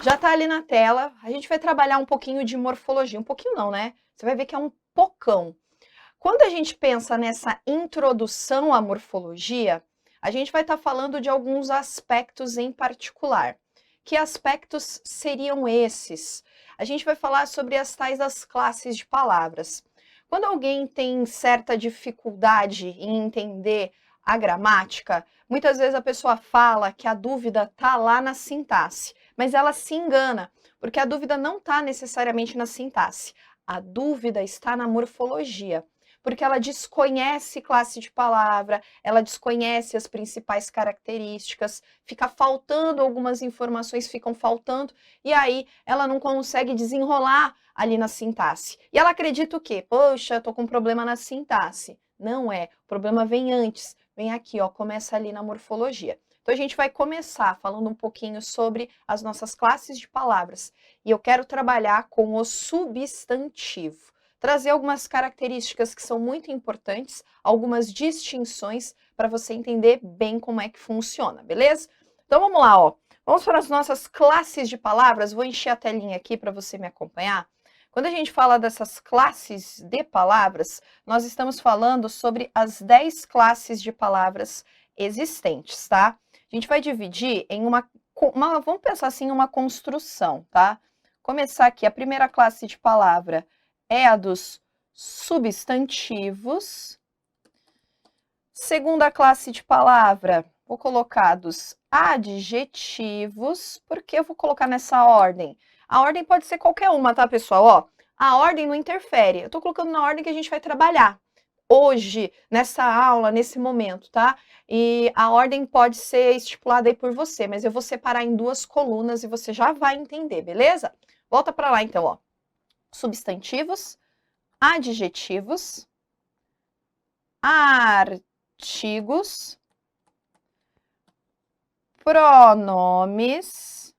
Já tá ali na tela, a gente vai trabalhar um pouquinho de morfologia, um pouquinho não, né? Você vai ver que é um pocão. Quando a gente pensa nessa introdução à morfologia, a gente vai estar falando de alguns aspectos em particular. Que aspectos seriam esses? A gente vai falar sobre as tais das classes de palavras. Quando alguém tem certa dificuldade em entender a gramática, muitas vezes a pessoa fala que a dúvida está lá na sintaxe, mas ela se engana, porque a dúvida não está necessariamente na sintaxe, a dúvida está na morfologia, porque ela desconhece classe de palavra, ela desconhece as principais características, fica faltando algumas informações, ficam faltando, e aí ela não consegue desenrolar ali na sintaxe. E ela acredita o quê? Poxa, eu tô com um problema na sintaxe. Não é, o problema vem antes, vem aqui, ó, começa ali na morfologia. Então a gente vai começar falando um pouquinho sobre as nossas classes de palavras. E eu quero trabalhar com o substantivo. Trazer algumas características que são muito importantes, algumas distinções para você entender bem como é que funciona, beleza? Então vamos lá, ó. Vamos para as nossas classes de palavras. Vou encher a telinha aqui para você me acompanhar. Quando a gente fala dessas classes de palavras, nós estamos falando sobre as 10 classes de palavras existentes, tá? A gente vai dividir em vamos pensar assim, uma construção, tá? Começar aqui, a primeira classe de palavra é a dos substantivos. Segunda classe de palavra, vou colocar dos adjetivos, porque eu vou colocar nessa ordem. A ordem pode ser qualquer uma, tá, pessoal? Ó, a ordem não interfere. Eu tô colocando na ordem que a gente vai trabalhar hoje, nessa aula, nesse momento, tá? E a ordem pode ser estipulada aí por você, mas eu vou separar em duas colunas e você já vai entender, beleza? Volta para lá, então, ó. Substantivos, adjetivos, artigos, pronomes,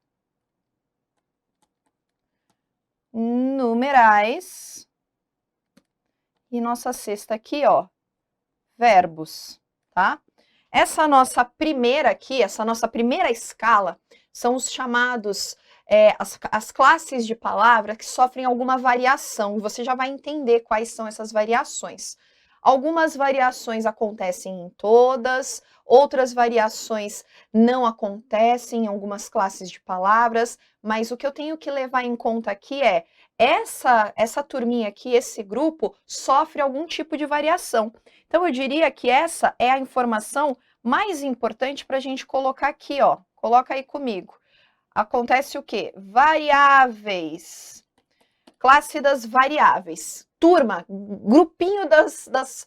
numerais e nossa sexta aqui, ó, verbos, tá? Essa nossa primeira aqui, essa nossa primeira escala, são os chamados, as classes de palavra que sofrem alguma variação. Você já vai entender quais são essas variações. Algumas variações acontecem em todas, outras variações não acontecem em algumas classes de palavras, mas o que eu tenho que levar em conta aqui é essa turminha aqui, esse grupo, sofre algum tipo de variação. Então, eu diria que essa é a informação mais importante para a gente colocar aqui, ó. Coloca aí comigo. Acontece o quê? Variáveis. Classe das variáveis. Turma, grupinho das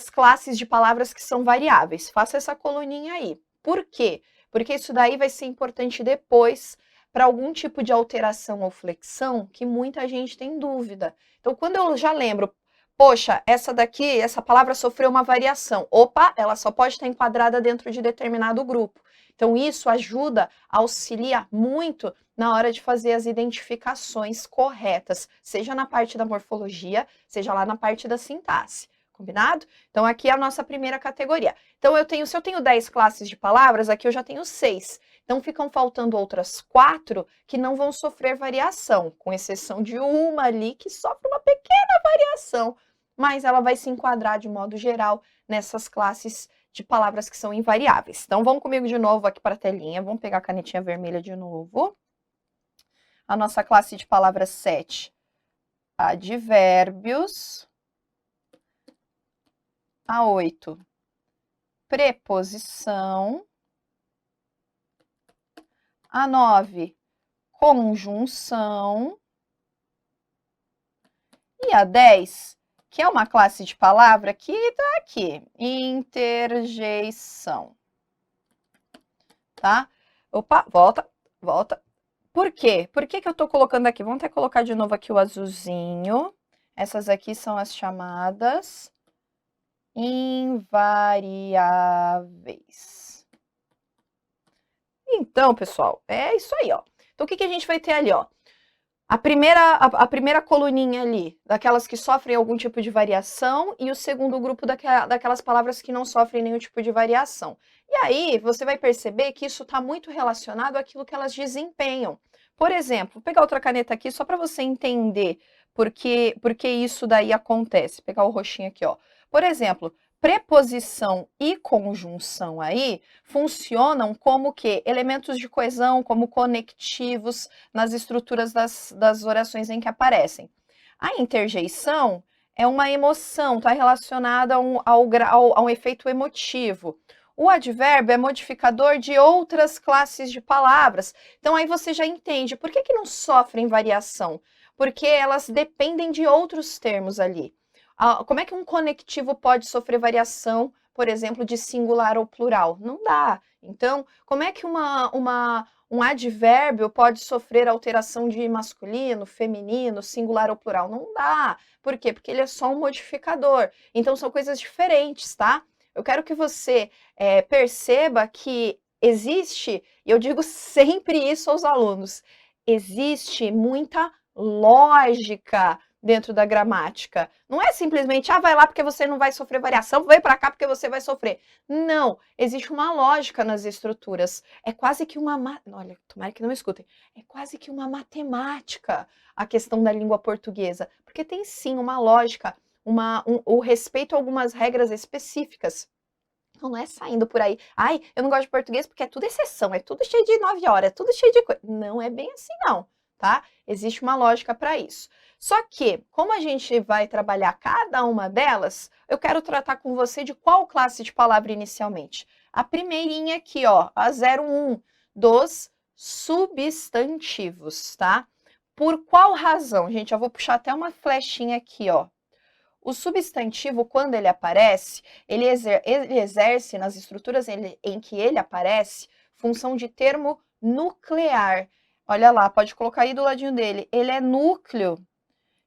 classes de palavras que são variáveis. Faça essa coluninha aí. Por quê? Porque isso daí vai ser importante depois para algum tipo de alteração ou flexão que muita gente tem dúvida. Então, quando eu já lembro, poxa, essa daqui, essa palavra sofreu uma variação. Opa, ela só pode estar enquadrada dentro de determinado grupo. Então, isso ajuda, auxilia muito na hora de fazer as identificações corretas, seja na parte da morfologia, seja lá na parte da sintaxe. Combinado? Então, aqui é a nossa primeira categoria. Então, se eu tenho 10 classes de palavras, aqui eu já tenho 6. Então, ficam faltando outras 4 que não vão sofrer variação, com exceção de uma ali que sofre uma pequena variação, mas ela vai se enquadrar de modo geral nessas classes de palavras que são invariáveis. Então, vamos comigo de novo aqui para a telinha, vamos pegar a canetinha vermelha de novo. A nossa classe de palavras 7, advérbios. A 8, preposição. A 9, conjunção. E a 10, que é uma classe de palavra que está aqui, interjeição. Tá? Opa, volta, volta. Por quê? Por que eu estou colocando aqui? Vamos até colocar de novo aqui o azulzinho. Essas aqui são as chamadas invariáveis. Então, pessoal, é isso aí, ó. Então, o que a gente vai ter ali, ó? A primeira coluninha ali, daquelas que sofrem algum tipo de variação, e o segundo grupo daquelas palavras que não sofrem nenhum tipo de variação. E aí, você vai perceber que isso está muito relacionado àquilo que elas desempenham. Por exemplo, vou pegar outra caneta aqui só para você entender por que isso daí acontece. Vou pegar o roxinho aqui, ó. Por exemplo, preposição e conjunção aí funcionam como que elementos de coesão, como conectivos nas estruturas das orações em que aparecem. A interjeição é uma emoção, está relacionada a um efeito emotivo. O advérbio é modificador de outras classes de palavras. Então aí você já entende por que não sofrem variação, porque elas dependem de outros termos ali. Como é que um conectivo pode sofrer variação, por exemplo, de singular ou plural? Não dá. Então, como é que um advérbio pode sofrer alteração de masculino, feminino, singular ou plural? Não dá. Por quê? Porque ele é só um modificador. Então, são coisas diferentes, tá? Eu quero que você perceba que existe, e eu digo sempre isso aos alunos, existe muita lógica dentro da gramática. Não é simplesmente, vai lá porque você não vai sofrer variação, vai para cá porque você vai sofrer. Não, existe uma lógica nas estruturas. É quase que olha, tomara que não me escutem. É quase que uma matemática a questão da língua portuguesa, porque tem sim uma lógica, o respeito a algumas regras específicas. Então não é saindo por aí, eu não gosto de português porque é tudo exceção, é tudo cheio de 9 horas, é tudo cheio de coisa. Não é bem assim não, tá? Existe uma lógica para isso. Só que, como a gente vai trabalhar cada uma delas, eu quero tratar com você de qual classe de palavra inicialmente. A primeirinha aqui, ó, a 01, dos substantivos, tá? Por qual razão? Gente, eu vou puxar até uma flechinha aqui, ó. O substantivo, quando ele aparece, ele exerce nas estruturas em que ele aparece, função de termo nuclear. Olha lá, pode colocar aí do ladinho dele. Ele é núcleo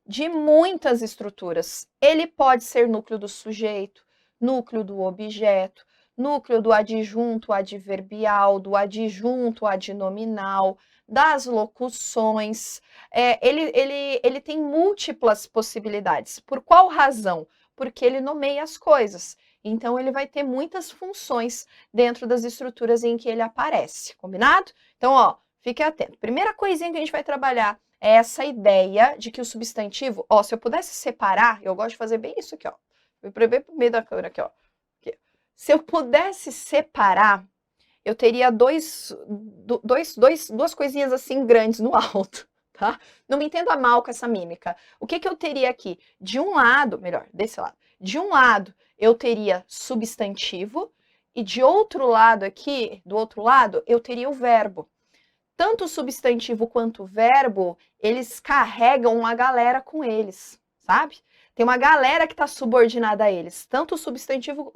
de muitas estruturas. Ele pode ser núcleo do sujeito, núcleo do objeto, núcleo do adjunto adverbial, do adjunto adnominal, das locuções. Ele tem múltiplas possibilidades. Por qual razão? Porque ele nomeia as coisas. Então, ele vai ter muitas funções dentro das estruturas em que ele aparece. Combinado? Então, ó, fique atento. Primeira coisinha que a gente vai trabalhar é essa ideia de que o substantivo, ó, se eu pudesse separar, eu gosto de fazer bem isso aqui, ó. Vou bem pro meio da câmera aqui, ó. Aqui. Se eu pudesse separar, eu teria duas coisinhas assim grandes no alto, tá? Não me entenda mal com essa mímica. O que eu teria aqui? De um lado, melhor, desse lado. De um lado, eu teria substantivo e de outro lado aqui, do outro lado, eu teria o verbo. Tanto o substantivo quanto o verbo, eles carregam uma galera com eles, sabe? Tem uma galera que está subordinada a eles, tanto o substantivo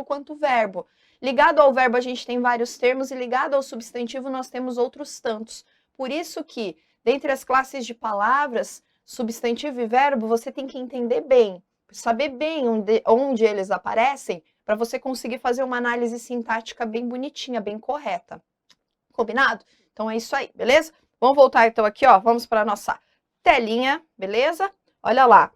quanto o verbo. Ligado ao verbo, a gente tem vários termos, e ligado ao substantivo, nós temos outros tantos. Por isso que, dentre as classes de palavras, substantivo e verbo, você tem que entender bem, saber bem onde eles aparecem, para você conseguir fazer uma análise sintática bem bonitinha, bem correta. Combinado? Então é isso aí, beleza? Vamos voltar então aqui, ó, vamos para a nossa telinha, beleza? Olha lá.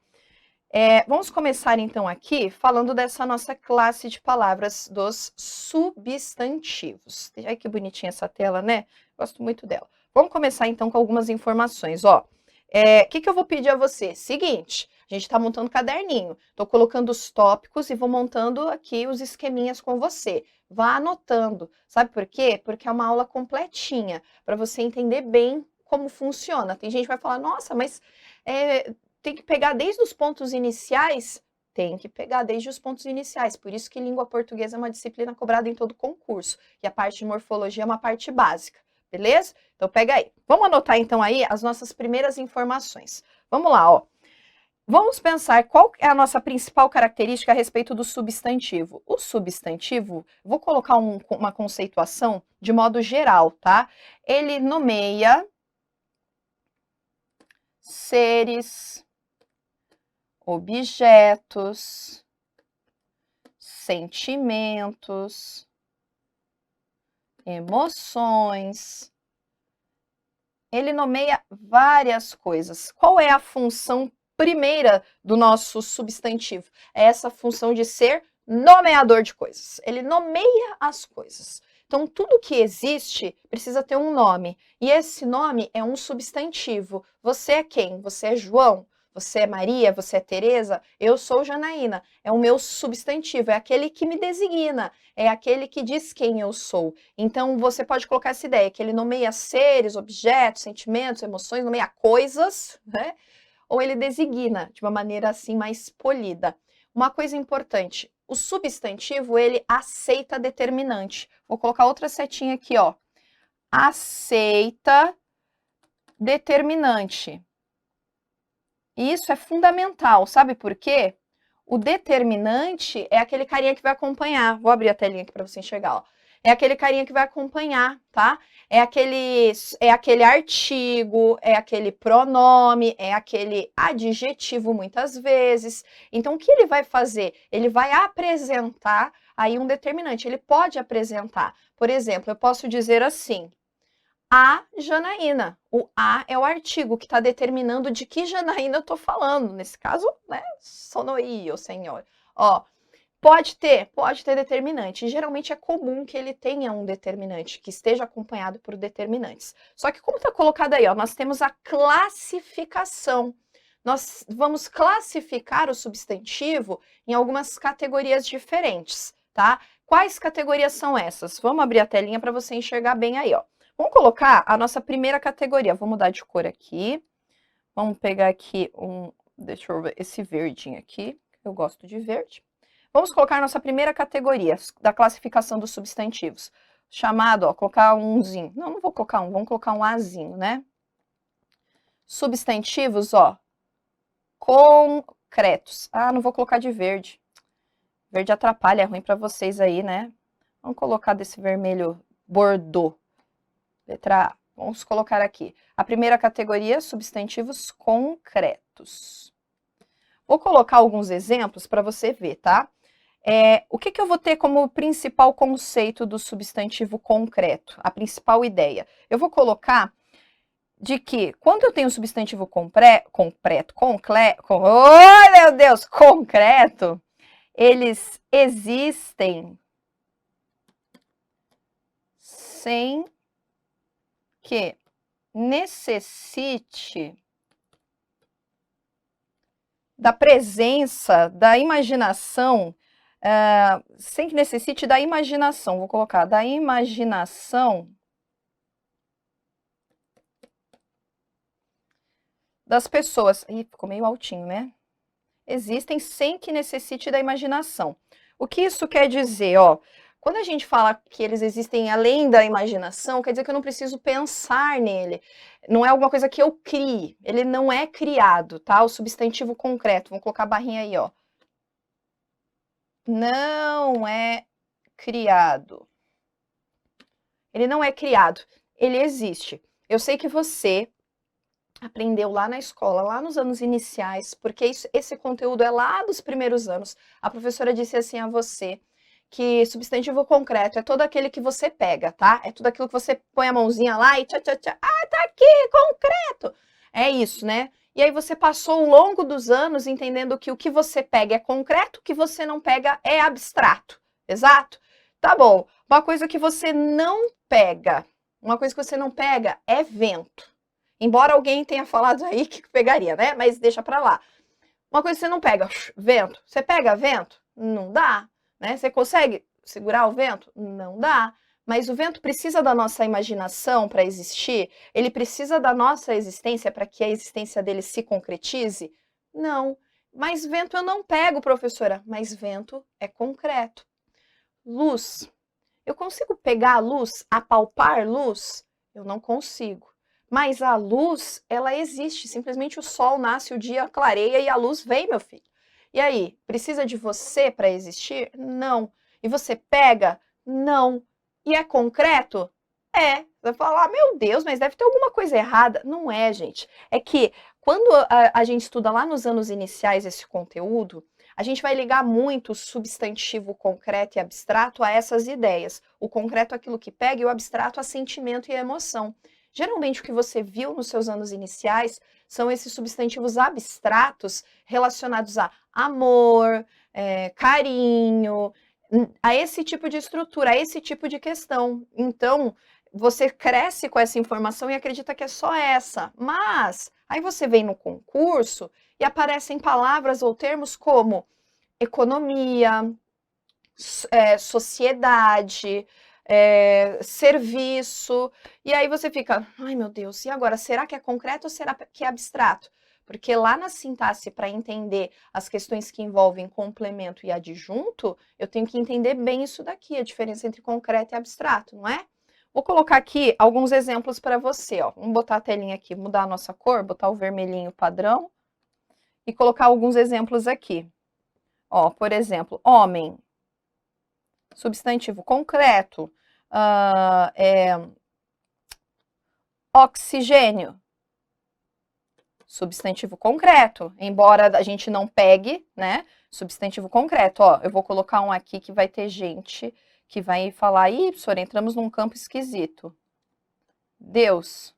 Vamos começar então aqui falando dessa nossa classe de palavras dos substantivos. Olha que bonitinha essa tela, né? Gosto muito dela. Vamos começar então com algumas informações, ó. O que eu vou pedir a você? Seguinte, a gente está montando caderninho. Estou colocando os tópicos e vou montando aqui os esqueminhas com você. Vá anotando. Sabe por quê? Porque é uma aula completinha, para você entender bem como funciona. Tem gente que vai falar, nossa, mas tem que pegar desde os pontos iniciais? Tem que pegar desde os pontos iniciais. Por isso que língua portuguesa é uma disciplina cobrada em todo concurso. E a parte de morfologia é uma parte básica. Beleza? Então pega aí. Vamos anotar então aí as nossas primeiras informações. Vamos lá, ó. Vamos pensar qual é a nossa principal característica a respeito do substantivo. O substantivo, vou colocar uma conceituação de modo geral, tá? Ele nomeia seres, objetos, sentimentos, emoções. Ele nomeia várias coisas. Qual é a função primeira do nosso substantivo? É essa função de ser nomeador de coisas. Ele nomeia as coisas. Então, tudo que existe precisa ter um nome. E esse nome é um substantivo. Você é quem? Você é João? Você é Maria? Você é Teresa? Eu sou Janaína. É o meu substantivo, é aquele que me designa, é aquele que diz quem eu sou. Então, você pode colocar essa ideia, que ele nomeia seres, objetos, sentimentos, emoções, nomeia coisas, né? Ou ele designa de uma maneira assim mais polida. Uma coisa importante, o substantivo, ele aceita determinante. Vou colocar outra setinha aqui, ó. Aceita determinante. E isso é fundamental, sabe por quê? O determinante é aquele carinha que vai acompanhar. Vou abrir a telinha aqui para você enxergar, ó. É aquele carinha que vai acompanhar, tá? É aquele artigo, é aquele pronome, é aquele adjetivo muitas vezes. Então, o que ele vai fazer? Ele vai apresentar aí um determinante. Ele pode apresentar. Por exemplo, eu posso dizer assim: a Janaína. O a é o artigo que está determinando de que Janaína eu estou falando. Nesse caso, né? Sonoí, o senhor. Ó, pode ter determinante. Geralmente é comum que ele tenha um determinante, que esteja acompanhado por determinantes. Só que como está colocado aí, ó, nós temos a classificação. Nós vamos classificar o substantivo em algumas categorias diferentes, tá? Quais categorias são essas? Vamos abrir a telinha para você enxergar bem aí, ó. Vamos colocar a nossa primeira categoria. Vou mudar de cor aqui. Vamos pegar aqui deixa eu ver, esse verdinho aqui. Eu gosto de verde. Vamos colocar a nossa primeira categoria da classificação dos substantivos. Chamado, ó, colocar umzinho. Não vou colocar um, vamos colocar um azinho, né? Substantivos, ó, concretos. Ah, não vou colocar de verde. Verde atrapalha, é ruim para vocês aí, né? Vamos colocar desse vermelho bordô. Letra A. Vamos colocar aqui. A primeira categoria, substantivos concretos. Vou colocar alguns exemplos para você ver, tá? O que eu vou ter como principal conceito do substantivo concreto? A principal ideia. Eu vou colocar de que, quando eu tenho um substantivo oh, meu Deus, concreto, eles existem sem que necessite da presença, da imaginação, sem que necessite da imaginação, vou colocar, da imaginação das pessoas. Ih, ficou meio altinho, né? Existem sem que necessite da imaginação. O que isso quer dizer, ó? Quando a gente fala que eles existem além da imaginação, quer dizer que eu não preciso pensar nele. Não é alguma coisa que eu crie. Ele não é criado, tá? O substantivo concreto. Vamos colocar a barrinha aí, ó. Não é criado. Ele não é criado. Ele existe. Eu sei que você aprendeu lá na escola, lá nos anos iniciais, porque esse conteúdo é lá dos primeiros anos. A professora disse assim a você que substantivo concreto é todo aquele que você pega, tá? É tudo aquilo que você põe a mãozinha lá e tchá, tchá, tchá. Ah, tá aqui, concreto! É isso, né? E aí você passou ao longo dos anos entendendo que o que você pega é concreto, o que você não pega é abstrato. Exato? Tá bom. Uma coisa que você não pega é vento. Embora alguém tenha falado aí que pegaria, né? Mas deixa pra lá. Uma coisa que você não pega, vento. Você pega vento? Não dá. Né? Você consegue segurar o vento? Não dá. Mas o vento precisa da nossa imaginação para existir? Ele precisa da nossa existência para que a existência dele se concretize? Não. Mas vento eu não pego, professora. Mas vento é concreto. Luz. Eu consigo pegar a luz, apalpar luz? Eu não consigo. Mas a luz, ela existe. Simplesmente o sol nasce, o dia clareia e a luz vem, meu filho. E aí, precisa de você para existir? Não. E você pega? Não. E é concreto? É. Você vai falar, meu Deus, mas deve ter alguma coisa errada. Não é, gente. É que quando a gente estuda lá nos anos iniciais esse conteúdo, a gente vai ligar muito o substantivo concreto e abstrato a essas ideias. O concreto é aquilo que pega e o abstrato a sentimento e a emoção. Geralmente o que você viu nos seus anos iniciais são esses substantivos abstratos relacionados a amor, carinho, a esse tipo de estrutura, a esse tipo de questão. Então, você cresce com essa informação e acredita que é só essa. Mas, aí você vem no concurso e aparecem palavras ou termos como economia, sociedade, serviço, e aí você fica, ai meu Deus, e agora, será que é concreto ou será que é abstrato? Porque lá na sintaxe, para entender as questões que envolvem complemento e adjunto, eu tenho que entender bem isso daqui, a diferença entre concreto e abstrato, não é? Vou colocar aqui alguns exemplos para você, ó. Vamos botar a telinha aqui, mudar a nossa cor, botar o vermelhinho padrão e colocar alguns exemplos aqui. Ó, por exemplo, homem, substantivo concreto, oxigênio, substantivo concreto, embora a gente não pegue, né, substantivo concreto, ó, eu vou colocar um aqui que vai ter gente que vai falar, ih, professor, entramos num campo esquisito. Deus,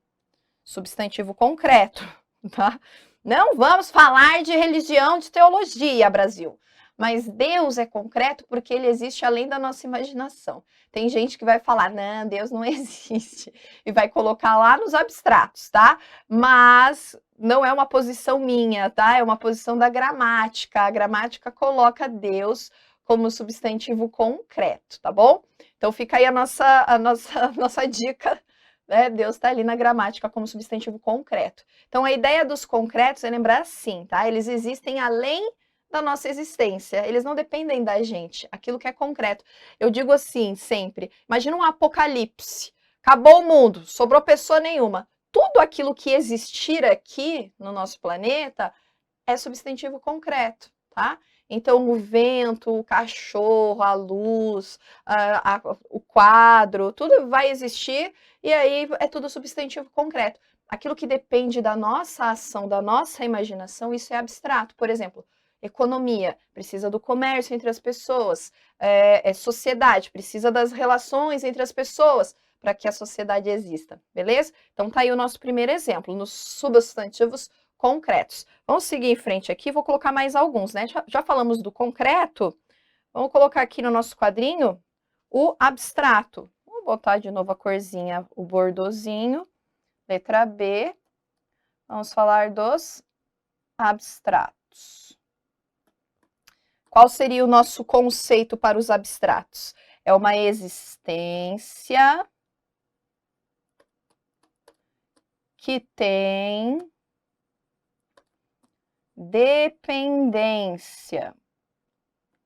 substantivo concreto, tá? Não vamos falar de religião, de teologia, Brasil. Mas Deus é concreto porque ele existe além da nossa imaginação. Tem gente que vai falar, não, Deus não existe, e vai colocar lá nos abstratos, tá? Mas não é uma posição minha, tá? É uma posição da gramática. A gramática coloca Deus como substantivo concreto, tá bom? Então fica aí a nossa dica, né? Deus está ali na gramática como substantivo concreto. Então a ideia dos concretos é lembrar assim, tá? Eles existem além da nossa existência, eles não dependem da gente, aquilo que é concreto. Eu digo assim sempre, imagina um apocalipse, acabou o mundo, sobrou pessoa nenhuma. Tudo aquilo que existir aqui no nosso planeta é substantivo concreto, tá? Então, o vento, o cachorro, a luz, o quadro, tudo vai existir e aí é tudo substantivo concreto. Aquilo que depende da nossa ação, da nossa imaginação, isso é abstrato. Por exemplo, economia, precisa do comércio entre as pessoas, sociedade, precisa das relações entre as pessoas para que a sociedade exista, beleza? Então, tá aí o nosso primeiro exemplo, nos substantivos concretos. Vamos seguir em frente aqui, vou colocar mais alguns, né? Já falamos do concreto, vamos colocar aqui no nosso quadrinho o abstrato. Vou botar de novo a corzinha, o bordozinho, letra B. Vamos falar dos abstratos. Qual seria o nosso conceito para os abstratos? É uma existência que tem dependência.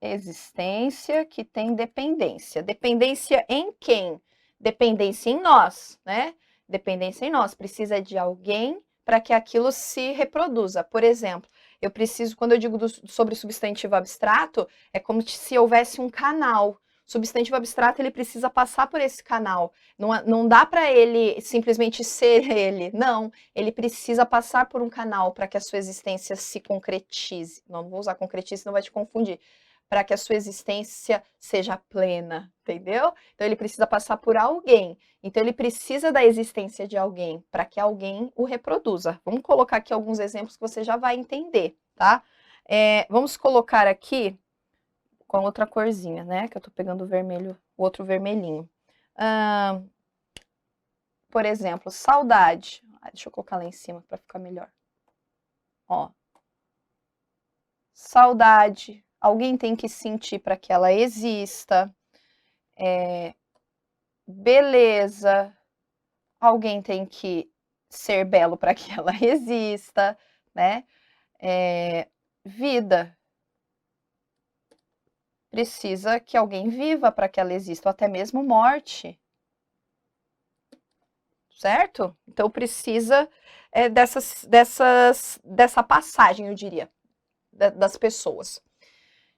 Existência que tem dependência. Dependência em quem? Dependência em nós, né? Dependência em nós. Precisa de alguém para que aquilo se reproduza. Por exemplo, eu preciso, quando eu digo sobre substantivo abstrato, é como se houvesse um canal. Substantivo abstrato, ele precisa passar por esse canal. Não dá para ele simplesmente ser ele. Não, ele precisa passar por um canal para que a sua existência se concretize. Não vou usar concretize, senão vai te confundir. Para que a sua existência seja plena, entendeu? Então ele precisa passar por alguém. Então ele precisa da existência de alguém para que alguém o reproduza. Vamos colocar aqui alguns exemplos que você já vai entender, tá? Vamos colocar aqui com outra corzinha, né? Que eu tô pegando o vermelho, o outro vermelhinho. Por exemplo, saudade. Deixa eu colocar lá em cima para ficar melhor. Ó. Saudade. Alguém tem que sentir para que ela exista. Beleza. Alguém tem que ser belo para que ela exista, né? Vida. Precisa que alguém viva para que ela exista, ou até mesmo morte. Certo? Então precisa dessa passagem, eu diria, das pessoas.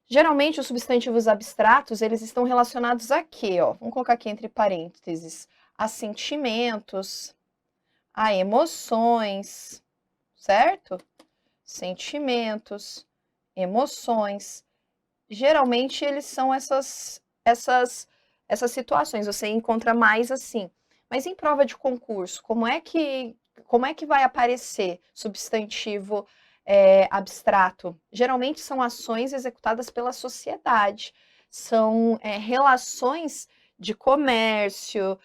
Geralmente, os substantivos abstratos, eles estão relacionados a quê? Ó? Vamos colocar aqui entre parênteses. A sentimentos, a emoções, certo? Sentimentos, emoções. Geralmente, eles são essas situações. Você encontra mais assim. Mas em prova de concurso, como é que vai aparecer substantivo abstrato? Geralmente são ações executadas pela sociedade, são relações de comércio,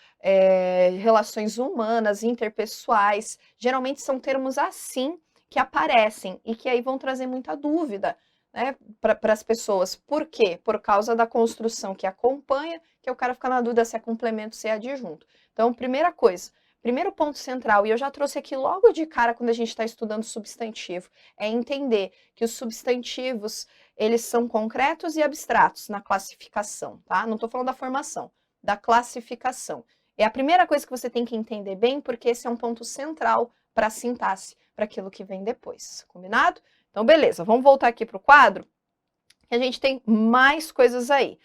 relações humanas, interpessoais. Geralmente são termos assim que aparecem e que aí vão trazer muita dúvida, né, para as pessoas. Por quê? Por causa da construção que acompanha, que o cara fica na dúvida se é complemento, se é adjunto. Então, primeira coisa, primeiro ponto central, e eu já trouxe aqui logo de cara quando a gente está estudando substantivo, é entender que os substantivos, eles são concretos e abstratos na classificação, tá? Não estou falando da formação, da classificação. É a primeira coisa que você tem que entender bem, porque esse é um ponto central para a sintaxe, para aquilo que vem depois, combinado? Então, beleza, vamos voltar aqui para o quadro, que a gente tem mais coisas aí.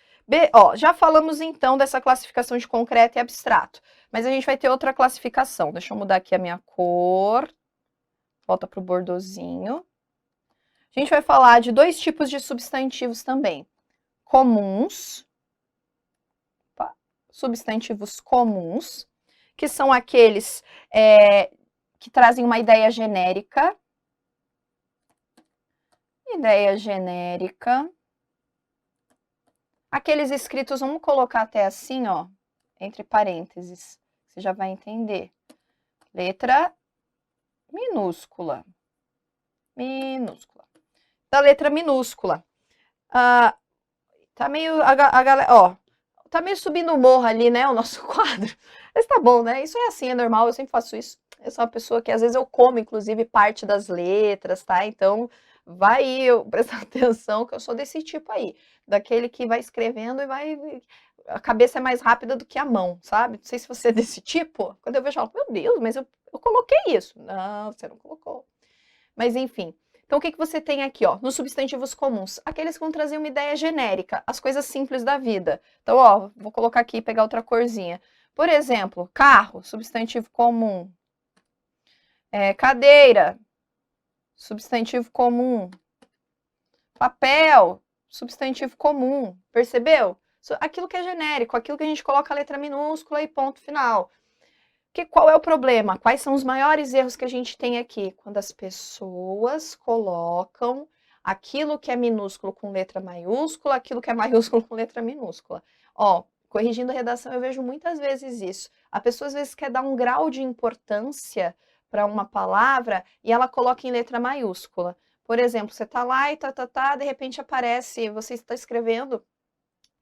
Já falamos então dessa classificação de concreto e abstrato, mas a gente vai ter outra classificação. Deixa eu mudar aqui a minha cor, volta para o bordozinho. A gente vai falar de dois tipos de substantivos também. Comuns, substantivos comuns, que são aqueles que trazem uma ideia genérica. Ideia genérica. Aqueles escritos, vamos colocar até assim, ó, entre parênteses, você já vai entender. Letra minúscula. Minúscula. Da letra minúscula. Tá meio, a galera, ó, tá meio subindo o morro ali, né, o nosso quadro. Mas tá bom, né, isso é assim, é normal, eu sempre faço isso. Eu sou uma pessoa que às vezes eu como, inclusive, parte das letras, tá? Então, vai eu prestar atenção que eu sou desse tipo aí. Daquele que vai escrevendo e vai... A cabeça é mais rápida do que a mão, sabe? Não sei se você é desse tipo. Quando eu vejo, eu falo, meu Deus, mas eu coloquei isso. Não, você não colocou. Mas, enfim. Então, o que você tem aqui, ó, nos substantivos comuns? Aqueles que vão trazer uma ideia genérica, as coisas simples da vida. Então, ó, vou colocar aqui e pegar outra corzinha. Por exemplo, carro, substantivo comum. Cadeira, substantivo comum. Papel, substantivo comum. Percebeu? Aquilo que é genérico, aquilo que a gente coloca a letra minúscula e ponto final. Qual é o problema? Quais são os maiores erros que a gente tem aqui? Quando as pessoas colocam aquilo que é minúsculo com letra maiúscula, aquilo que é maiúsculo com letra minúscula. Ó, corrigindo a redação, eu vejo muitas vezes isso. A pessoa às vezes quer dar um grau de importância para uma palavra e ela coloca em letra maiúscula. Por exemplo, você está lá e de repente aparece, você está escrevendo,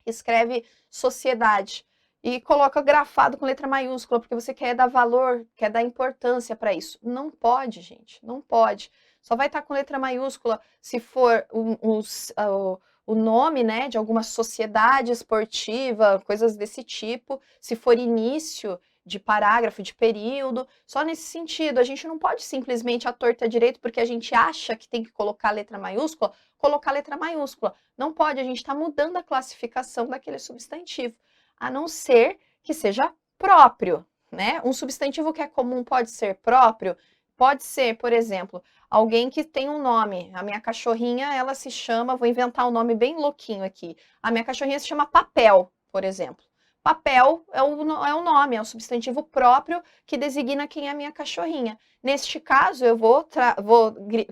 escreve sociedade e coloca grafado com letra maiúscula, porque você quer dar valor, quer dar importância para isso. Não pode, gente, não pode. Só vai estar com letra maiúscula se for o nome, né, de alguma sociedade esportiva, coisas desse tipo, se for início de parágrafo, de período, só nesse sentido. A gente não pode simplesmente à torta direito, porque a gente acha que tem que colocar letra maiúscula, colocar letra maiúscula. Não pode, a gente está mudando a classificação daquele substantivo, a não ser que seja próprio, né? Um substantivo que é comum pode ser próprio, pode ser, por exemplo, alguém que tem um nome. A minha cachorrinha, ela se chama, vou inventar um nome bem louquinho aqui. A minha cachorrinha se chama Papel, por exemplo. Papel é o nome, é o substantivo próprio que designa quem é a minha cachorrinha. Neste caso, eu vou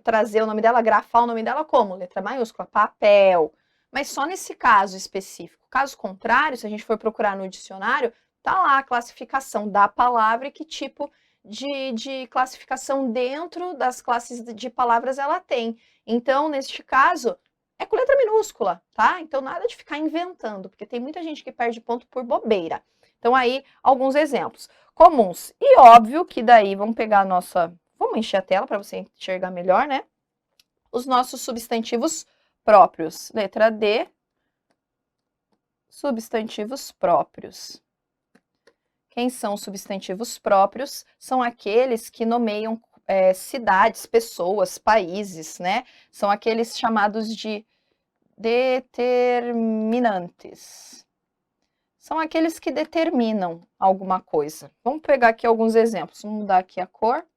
trazer o nome dela, grafar o nome dela como? Letra maiúscula, papel. Mas só nesse caso específico. Caso contrário, se a gente for procurar no dicionário, tá lá a classificação da palavra e que tipo de classificação dentro das classes de palavras ela tem. Então, neste caso, é com letra minúscula, tá? Então, nada de ficar inventando, porque tem muita gente que perde ponto por bobeira. Então, aí, alguns exemplos comuns. E óbvio que daí, vamos pegar a nossa... Vamos encher a tela para você enxergar melhor, né? Os nossos substantivos próprios. Letra D, substantivos próprios. Quem são os substantivos próprios? São aqueles que nomeiam cidades, pessoas, países, né? São aqueles chamados de determinantes. São aqueles que determinam alguma coisa. Vamos pegar aqui alguns exemplos. Vamos mudar aqui a cor.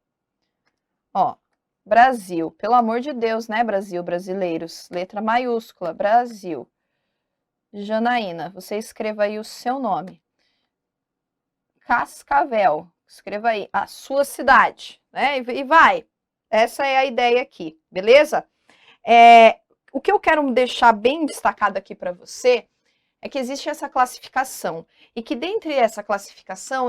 Ó, Brasil. Pelo amor de Deus, né, Brasil? Brasileiros. Letra maiúscula, Brasil. Janaína, você escreva aí o seu nome. Cascavel. Escreva aí a sua cidade, né? E vai. Essa é a ideia aqui, beleza? O que eu quero deixar bem destacado aqui para você é que existe essa classificação e que dentre essa classificação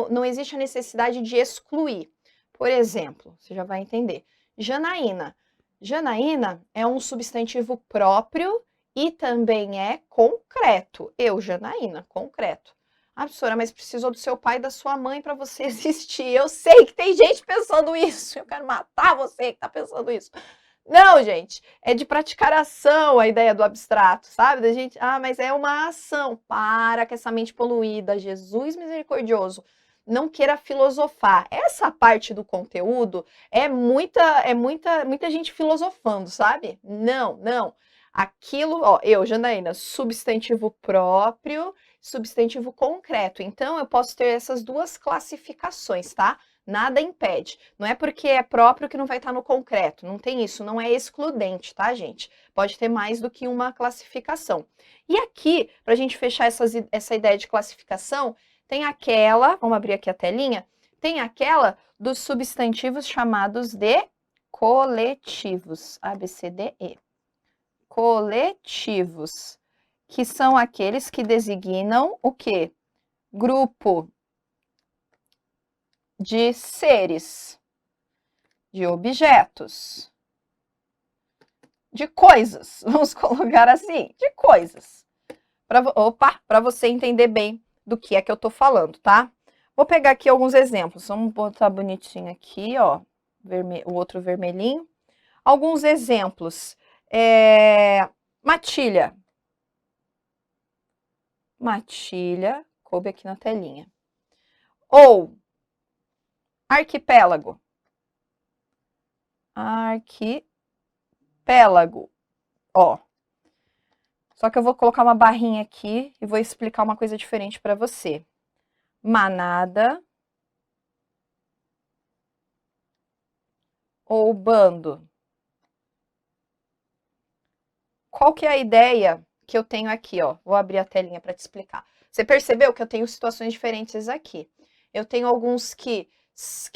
não existe a necessidade de excluir. Por exemplo, você já vai entender. Janaína. Janaína é um substantivo próprio e também é concreto. Eu, Janaína, concreto. Ah, professora, mas precisou do seu pai e da sua mãe para você existir. Eu sei que tem gente pensando isso. Eu quero matar você que está pensando isso. Não, gente, é de praticar ação a ideia do abstrato, sabe? Da gente, mas é uma ação. Para com essa mente poluída, Jesus misericordioso. Não queira filosofar. Essa parte do conteúdo é muita gente filosofando, sabe? Não. Aquilo, ó, eu, Janaína, substantivo próprio, substantivo concreto. Então, eu posso ter essas duas classificações, tá? Nada impede. Não é porque é próprio que não vai estar no concreto. Não tem isso, não é excludente, tá, gente? Pode ter mais do que uma classificação. E aqui, para a gente fechar essa ideia de classificação, tem aquela, vamos abrir aqui a telinha, tem aquela dos substantivos chamados de coletivos. A, B, C, D, E. Coletivos, que são aqueles que designam o quê? Grupo de seres, de objetos, de coisas, vamos colocar assim, de coisas. Para você entender bem do que é que eu tô falando, tá? Vou pegar aqui alguns exemplos, vamos botar bonitinho aqui, ó, o outro vermelhinho. Alguns exemplos. Matilha. Matilha, coube aqui na telinha. Ou arquipélago. Arquipélago. Ó. Só que eu vou colocar uma barrinha aqui e vou explicar uma coisa diferente para você. Manada ou bando. Qual que é a ideia que eu tenho aqui, ó? Vou abrir a telinha para te explicar. Você percebeu que eu tenho situações diferentes aqui. Eu tenho alguns que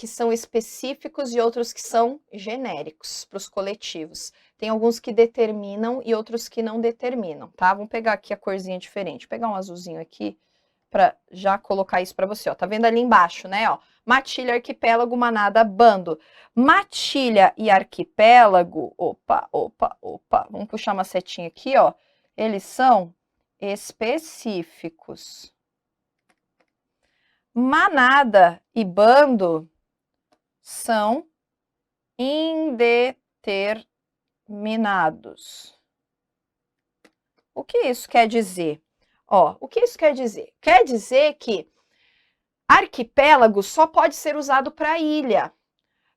são específicos e outros que são genéricos para os coletivos. Tem alguns que determinam e outros que não determinam, tá? Vamos pegar aqui a corzinha diferente. Vou pegar um azulzinho aqui para já colocar isso para você, ó. Tá vendo ali embaixo, né, ó? Matilha, arquipélago, manada, bando. Matilha e arquipélago, opa, vamos puxar uma setinha aqui, ó. Eles são específicos. Manada e bando são indeterminados. O que isso quer dizer? Ó, o que isso quer dizer? Quer dizer que arquipélago só pode ser usado para ilha,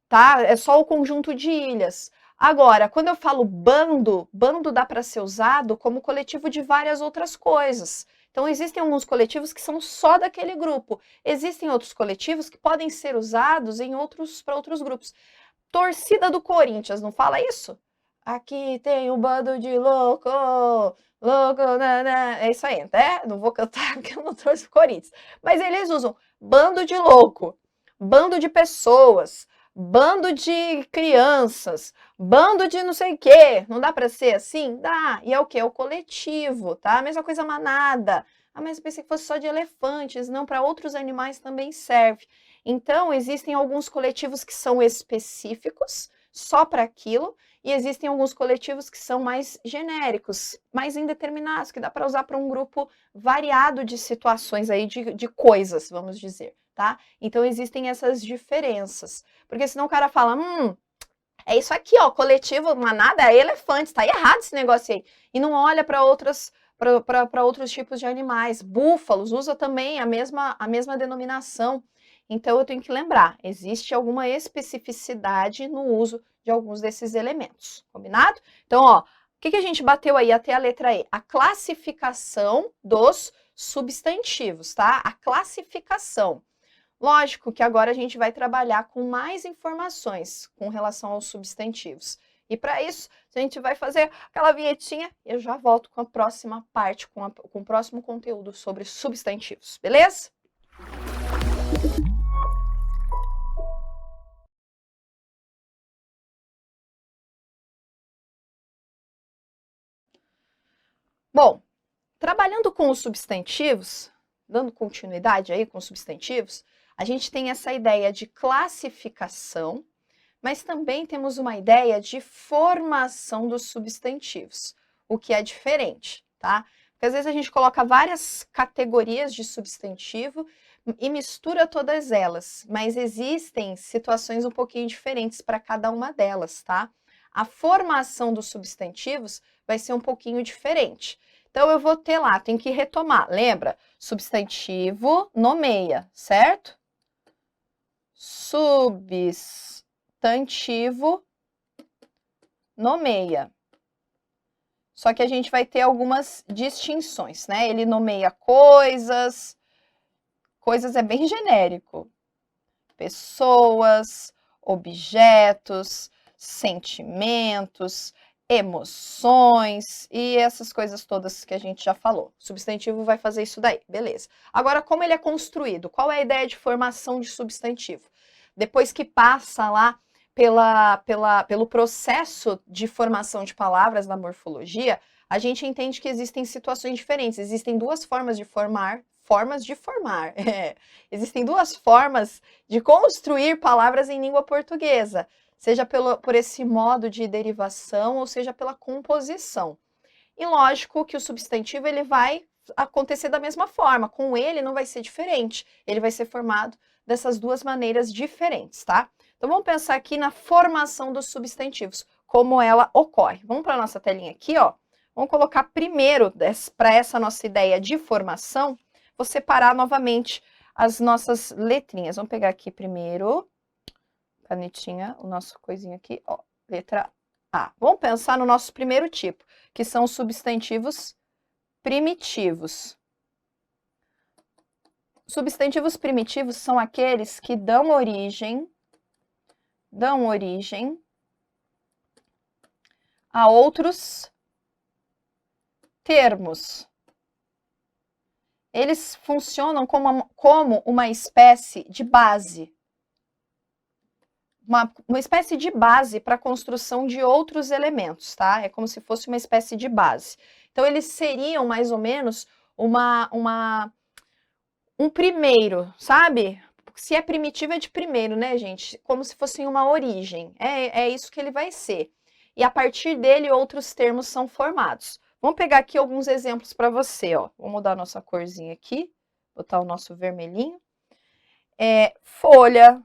tá? É só o conjunto de ilhas. Agora, quando eu falo bando, bando dá para ser usado como coletivo de várias outras coisas. Então, existem alguns coletivos que são só daquele grupo. Existem outros coletivos que podem ser usados para outros grupos. Torcida do Corinthians, não fala isso? Aqui tem um bando de louco, é isso aí, né? Não vou cantar porque eu não torço pro Corinthians. Mas eles usam bando de louco, bando de pessoas, bando de crianças, bando de não sei o quê. Não dá para ser assim? Dá. E é o quê? É o coletivo, tá? A mesma coisa manada. Ah, mas eu pensei que fosse só de elefantes. Não, para outros animais também serve. Então, existem alguns coletivos que são específicos, só para aquilo, e existem alguns coletivos que são mais genéricos, mais indeterminados, que dá para usar para um grupo variado de situações aí, de coisas, vamos dizer, tá? Então, existem essas diferenças. Porque senão o cara fala, é isso aqui, ó, coletivo, manada, é elefantes, tá errado esse negócio aí. E não olha para outros tipos de animais. Búfalos usa também a mesma denominação. Então, eu tenho que lembrar, existe alguma especificidade no uso de alguns desses elementos, combinado? Então, ó, o que a gente bateu aí até a letra E? A classificação dos substantivos, tá? A classificação. Lógico que agora a gente vai trabalhar com mais informações com relação aos substantivos. E para isso, a gente vai fazer aquela vinhetinha e eu já volto com a próxima parte, com o próximo conteúdo sobre substantivos, beleza? Bom, com os substantivos, dando continuidade aí com os substantivos, a gente tem essa ideia de classificação, mas também temos uma ideia de formação dos substantivos, o que é diferente, tá? Porque às vezes a gente coloca várias categorias de substantivo e mistura todas elas, mas existem situações um pouquinho diferentes para cada uma delas, tá? A formação dos substantivos vai ser um pouquinho diferente. Então, eu vou ter lá, tem que retomar, lembra? Substantivo nomeia, certo? Substantivo nomeia. Só que a gente vai ter algumas distinções, né? Ele nomeia coisas, coisas é bem genérico. Pessoas, objetos, sentimentos, emoções e essas coisas todas que a gente já falou. O substantivo vai fazer isso daí, beleza. Agora, como ele é construído? Qual é a ideia de formação de substantivo? Depois que passa lá pelo processo de formação de palavras na morfologia, a gente entende que existem situações diferentes. Existem duas formas de formar. Existem duas formas de construir palavras em língua portuguesa, seja por esse modo de derivação ou seja pela composição. E lógico que o substantivo ele vai acontecer da mesma forma, com ele não vai ser diferente, ele vai ser formado dessas duas maneiras diferentes, tá? Então vamos pensar aqui na formação dos substantivos, como ela ocorre. Vamos para a nossa telinha aqui, ó. Vamos colocar primeiro, para essa nossa ideia de formação, vou separar novamente as nossas letrinhas. Vamos pegar aqui primeiro, canetinha, o nosso coisinho aqui, ó, letra A. Vamos pensar no nosso primeiro tipo, que são os substantivos primitivos. Substantivos primitivos são aqueles que dão origem a outros termos. Eles funcionam como uma espécie de base. Uma espécie de base para a construção de outros elementos, tá? É como se fosse uma espécie de base. Então, eles seriam mais ou menos um primeiro, sabe? Se é primitivo, é de primeiro, né, gente? Como se fosse uma origem. É isso que ele vai ser. E a partir dele, outros termos são formados. Vamos pegar aqui alguns exemplos para você, ó. Vamos mudar a nossa corzinha aqui, botar o nosso vermelhinho. Folha.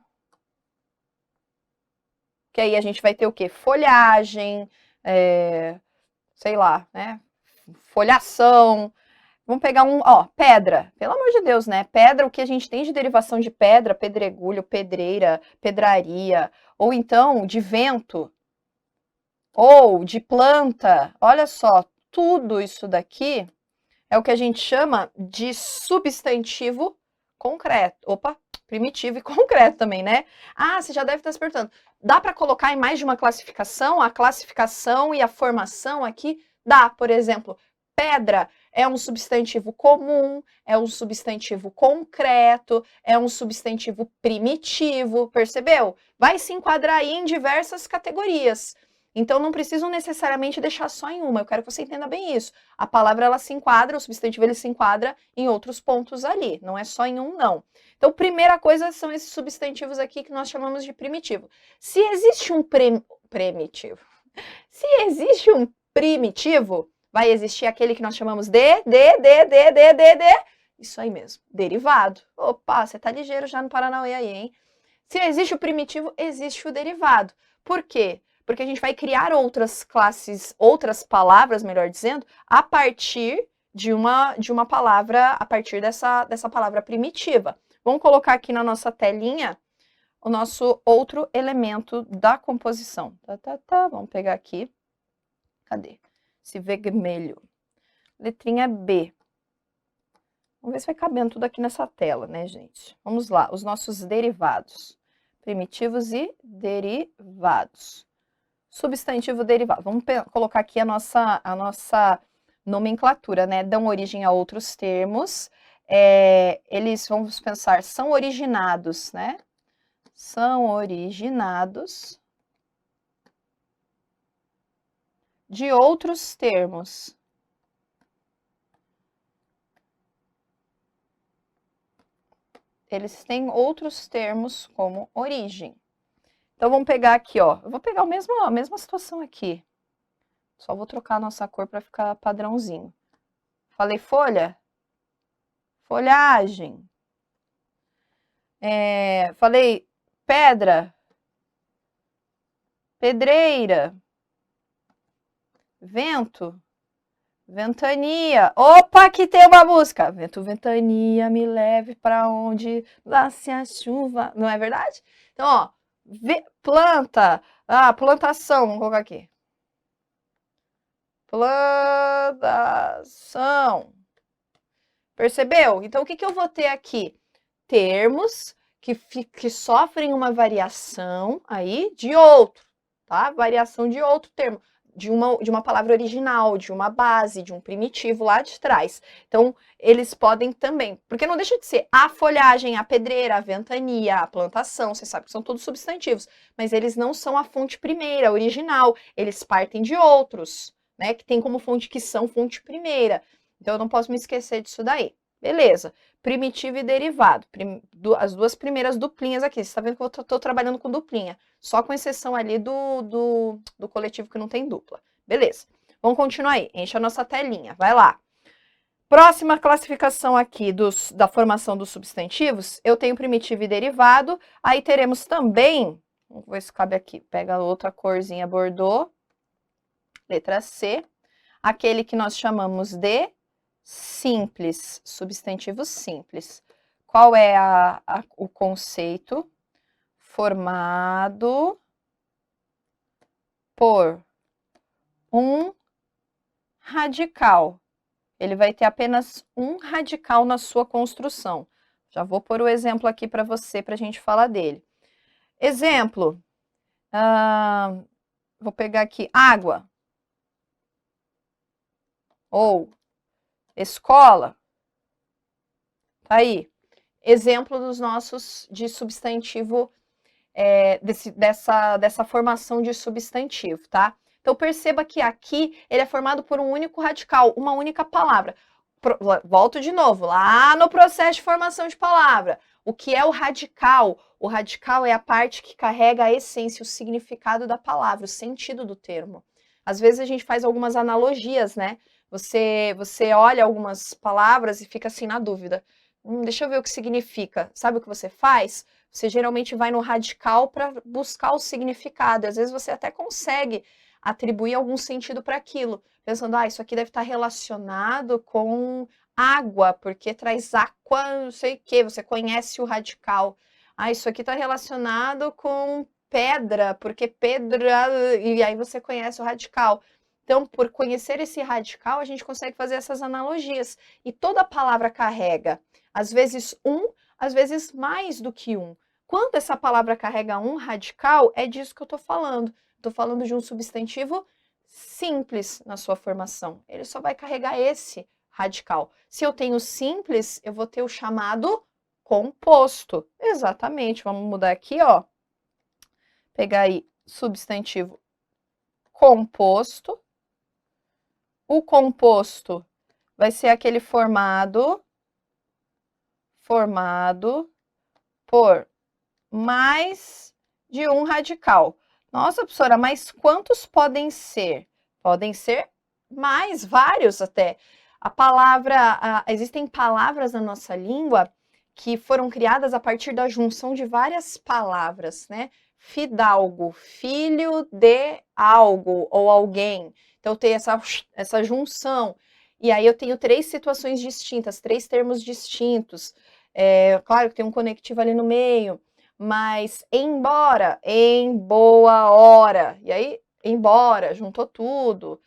Que aí a gente vai ter o quê? Folhagem, sei lá, né? Folhação. Vamos pegar pedra. Pelo amor de Deus, né? Pedra, o que a gente tem de derivação de pedra, pedregulho, pedreira, pedraria, ou então de vento, ou de planta. Olha só, tudo isso daqui é o que a gente chama de substantivo concreto. Opa, primitivo e concreto também, né? Ah, você já deve estar se perguntando. Dá para colocar em mais de uma classificação? A classificação e a formação aqui? Dá, por exemplo, pedra é um substantivo comum, é um substantivo concreto, é um substantivo primitivo, percebeu? Vai se enquadrar aí em diversas categorias. Então, não precisam necessariamente deixar só em uma. Eu quero que você entenda bem isso. A palavra, ela se enquadra, o substantivo, ele se enquadra em outros pontos ali. Não é só em um, não. Então, primeira coisa são esses substantivos aqui que nós chamamos de primitivo. Se existe um primitivo, se existe um primitivo, vai existir aquele que nós chamamos de. Isso aí mesmo, derivado. Opa, você tá ligeiro já no Paranauê aí, hein? Se existe o primitivo, existe o derivado. Por quê? Porque a gente vai criar outras classes, outras palavras, melhor dizendo, a partir de uma palavra, a partir dessa palavra primitiva. Vamos colocar aqui na nossa telinha o nosso outro elemento da composição. Vamos pegar aqui. Cadê? Esse vermelho. Letrinha B. Vamos ver se vai cabendo tudo aqui nessa tela, né, gente? Vamos lá, os nossos derivados. Primitivos e derivados. Substantivo derivado. Vamos colocar aqui a nossa nomenclatura, né? Dão origem a outros termos. Eles, vamos pensar, são originados, né? São originados de outros termos. eles têm outros termos como origem. Então, vamos pegar aqui, ó. Eu vou pegar a mesma situação aqui. Só vou trocar a nossa cor para ficar padrãozinho. Falei folha? Folhagem. Falei pedra? Pedreira. Vento? Ventania. Opa, aqui tem uma música. Vento, ventania, me leve para onde nasce a chuva. Não é verdade? Então, ó, planta. Plantação, vamos colocar aqui. Plantação. Percebeu? Então, o que eu vou ter aqui? Termos que sofrem uma variação aí de outro, tá? Variação de outro termo, de uma palavra original, de uma base, de um primitivo lá de trás. Então, eles podem também, porque não deixa de ser a folhagem, a pedreira, a ventania, a plantação, você sabe que são todos substantivos, mas eles não são a fonte primeira, original, eles partem de outros, né, que tem como fonte, que são fonte primeira. Então, eu não posso me esquecer disso daí. Beleza. Primitivo e derivado. As duas primeiras duplinhas aqui. Você está vendo que eu estou trabalhando com duplinha. Só com exceção ali do coletivo que não tem dupla. Beleza. Vamos continuar aí. Enche a nossa telinha. Vai lá. Próxima classificação aqui da formação dos substantivos. Eu tenho primitivo e derivado. Aí teremos também... Vamos ver se cabe aqui. Pega outra corzinha bordô. Letra C. Aquele que nós chamamos de simples, substantivo simples. Qual é o conceito? Formado por um radical. Ele vai ter apenas um radical na sua construção. Já vou pôr o exemplo aqui para você, para a gente falar dele. Exemplo. Vou pegar aqui água. Ou escola. Tá aí. Exemplo dos nossos de substantivo, dessa formação de substantivo, tá? Então, perceba que aqui ele é formado por um único radical, uma única palavra. Volto de novo, lá no processo de formação de palavra. O que é o radical? O radical é a parte que carrega a essência, o significado da palavra, o sentido do termo. Às vezes a gente faz algumas analogias, né? Você olha algumas palavras e fica assim na dúvida. Deixa eu ver o que significa. Sabe o que você faz? Você geralmente vai no radical para buscar o significado. Às vezes você até consegue atribuir algum sentido para aquilo, pensando, isso aqui deve estar relacionado com água, porque traz aqua, não sei o que, você conhece o radical. Isso aqui está relacionado com pedra, porque pedra, e aí você conhece o radical. Então, por conhecer esse radical, a gente consegue fazer essas analogias. E toda palavra carrega, às vezes às vezes mais do que um. Quando essa palavra carrega um radical, é disso que eu estou falando. Estou falando de um substantivo simples na sua formação. Ele só vai carregar esse radical. Se eu tenho simples, eu vou ter o chamado composto. Exatamente. Vamos mudar aqui, ó. Pegar aí substantivo composto. O composto vai ser aquele formado por mais de um radical. Nossa, professora, mas quantos podem ser? Podem ser mais, vários até. Existem palavras na nossa língua que foram criadas a partir da junção de várias palavras, né? Fidalgo, filho de algo ou alguém. Então, tem essa junção. E aí eu tenho 3 situações distintas, 3 termos distintos. Claro que tem um conectivo ali no meio. Mas embora, em boa hora, e aí, embora, juntou tudo,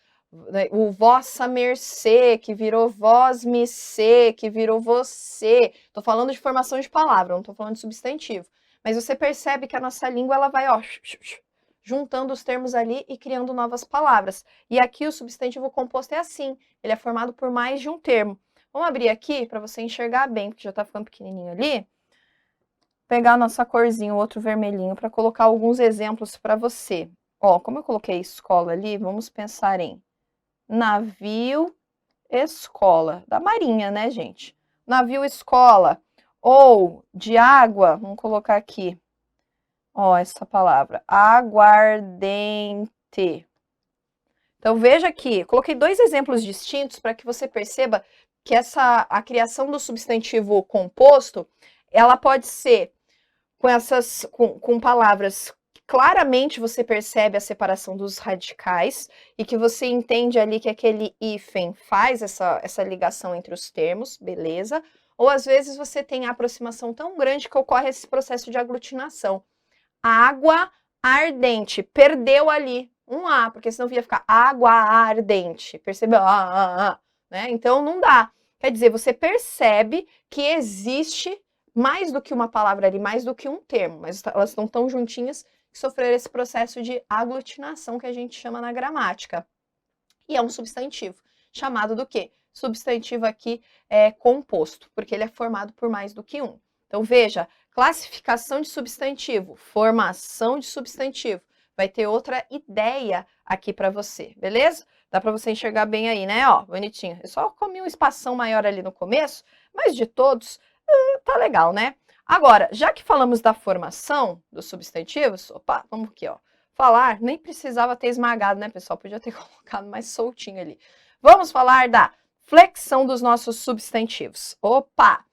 o vossa mercê, que virou vós me ser, que virou você, tô falando de formação de palavra, não tô falando de substantivo, mas você percebe que a nossa língua, ela vai, ó, juntando os termos ali e criando novas palavras, e aqui o substantivo composto é assim, ele é formado por mais de um termo. Vamos abrir aqui para você enxergar bem, porque já tá ficando pequenininho ali. Pegar a nossa corzinha, o outro vermelhinho, para colocar alguns exemplos para você. Ó, como eu coloquei escola ali, vamos pensar em navio, escola, da marinha, né, gente? Navio, escola. Ou de água, vamos colocar aqui, ó, essa palavra, aguardente. Então, veja aqui, coloquei 2 exemplos distintos para que você perceba que a criação do substantivo composto, ela pode ser com palavras que claramente você percebe a separação dos radicais e que você entende ali que aquele hífen faz essa ligação entre os termos, beleza? Ou às vezes você tem a aproximação tão grande que ocorre esse processo de aglutinação. Água ardente, perdeu ali um A, porque senão ia ficar água ardente, percebeu? Né? Então não dá. Quer dizer, você percebe que existe mais do que uma palavra ali, mais do que um termo, mas elas estão tão juntinhas que sofreram esse processo de aglutinação que a gente chama na gramática. E é um substantivo, chamado do quê? Substantivo aqui é composto, porque ele é formado por mais do que um. Então, veja, classificação de substantivo, formação de substantivo. Vai ter outra ideia aqui para você, beleza? Dá para você enxergar bem aí, né? Ó, bonitinho. Eu só comi um espação maior ali no começo, mas de todos, tá legal, né? Agora, já que falamos da formação dos substantivos, opa, vamos aqui, ó. Falar, nem precisava ter esmagado, né, pessoal? Podia ter colocado mais soltinho ali. Vamos falar da flexão dos nossos substantivos. Opa!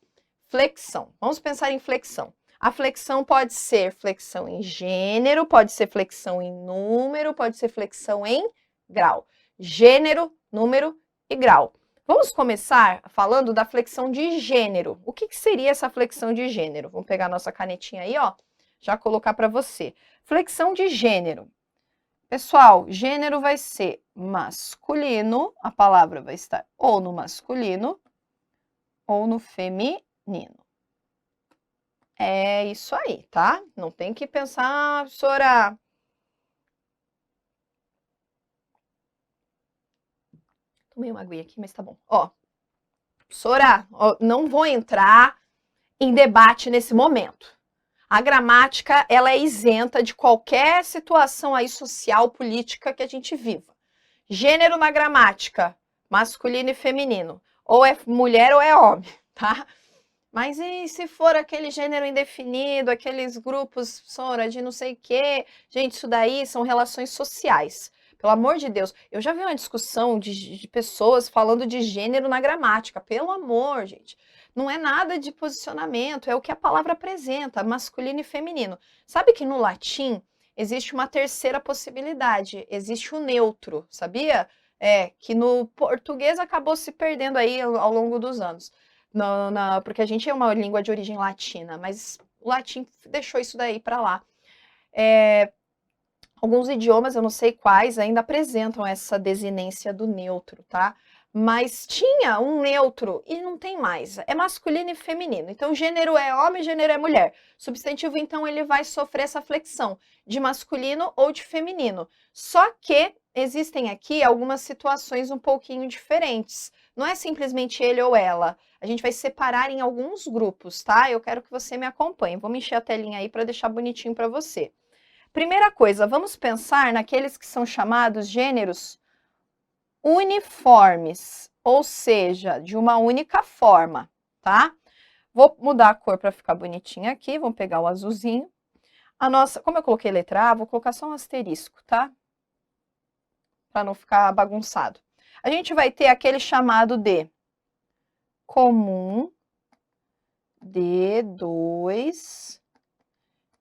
Flexão. Vamos pensar em flexão. A flexão pode ser flexão em gênero, pode ser flexão em número, pode ser flexão em grau. Gênero, número e grau. Vamos começar falando da flexão de gênero. O que seria essa flexão de gênero? Vamos pegar a nossa canetinha aí, ó, já colocar para você. Flexão de gênero. Pessoal, gênero vai ser masculino, a palavra vai estar ou no masculino ou no feminino. É isso aí, tá? Não tem que pensar, professora. Tomei uma aguinha aqui, mas tá bom. Ó, professora, ó, não vou entrar em debate nesse momento. A gramática, ela é isenta de qualquer situação aí social, política que a gente viva. Gênero na gramática, masculino e feminino. Ou é mulher ou é homem, tá? Mas e se for aquele gênero indefinido, aqueles grupos, Sora, de não sei o quê? Gente, isso daí são relações sociais. Pelo amor de Deus, eu já vi uma discussão de pessoas falando de gênero na gramática. Pelo amor, gente. Não é nada de posicionamento, é o que a palavra apresenta, masculino e feminino. Sabe que no latim existe uma terceira possibilidade, existe o neutro, sabia? Que no português acabou se perdendo aí ao longo dos anos. Porque a gente é uma língua de origem latina, mas o latim deixou isso daí para lá. Alguns idiomas, eu não sei quais, ainda apresentam essa desinência do neutro, tá? Mas tinha um neutro e não tem mais. É masculino e feminino. Então, gênero é homem, gênero é mulher. Substantivo, então, ele vai sofrer essa flexão de masculino ou de feminino. Só que existem aqui algumas situações um pouquinho diferentes. Não é simplesmente ele ou ela. A gente vai separar em alguns grupos, tá? Eu quero que você me acompanhe. Vou encher a telinha aí para deixar bonitinho para você. Primeira coisa, vamos pensar naqueles que são chamados gêneros uniformes, ou seja, de uma única forma, tá? Vou mudar a cor para ficar bonitinha aqui, vamos pegar o azulzinho. Como eu coloquei letra A, vou colocar só um asterisco, tá? Para não ficar bagunçado. A gente vai ter aquele chamado de comum de dois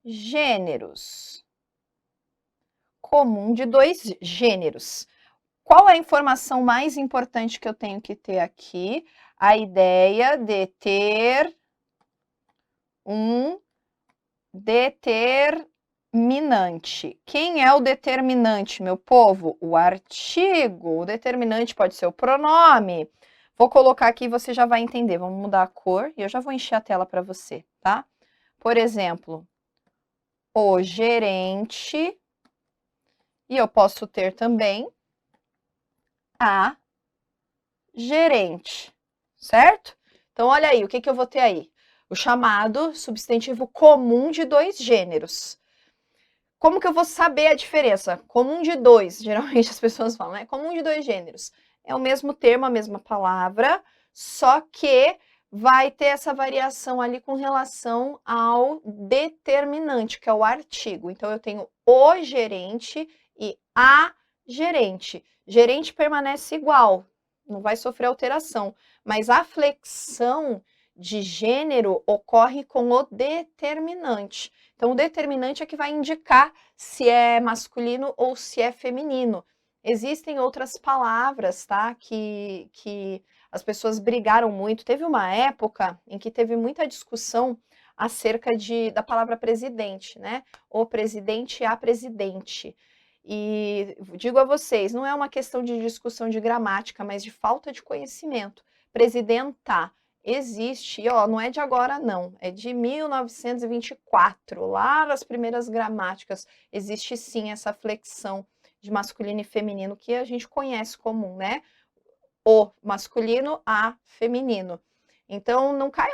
gêneros. Comum de dois gêneros. Qual é a informação mais importante que eu tenho que ter aqui? A ideia de ter um determinante. Quem é o determinante, meu povo? O artigo. O determinante pode ser o pronome. Vou colocar aqui e você já vai entender. Vamos mudar a cor e eu já vou encher a tela para você, tá? Por exemplo, o gerente. E eu posso ter também a gerente, certo? Então, olha aí, o que eu vou ter aí? O chamado substantivo comum de dois gêneros. Como que eu vou saber a diferença? Comum de dois, geralmente as pessoas falam, né? Comum de dois gêneros. É o mesmo termo, a mesma palavra, só que vai ter essa variação ali com relação ao determinante, que é o artigo. Então, eu tenho o gerente e a gerente. Gerente permanece igual, não vai sofrer alteração, mas a flexão de gênero ocorre com o determinante. Então, o determinante é que vai indicar se é masculino ou se é feminino. Existem outras palavras, tá? Que as pessoas brigaram muito. Teve uma época em que teve muita discussão acerca da palavra presidente, né? O presidente e a presidente. E digo a vocês, não é uma questão de discussão de gramática, mas de falta de conhecimento. Presidenta existe, ó, não é de agora não, é de 1924, lá nas primeiras gramáticas, existe sim essa flexão de masculino e feminino que a gente conhece comum, né? O masculino, a feminino. Então, não caia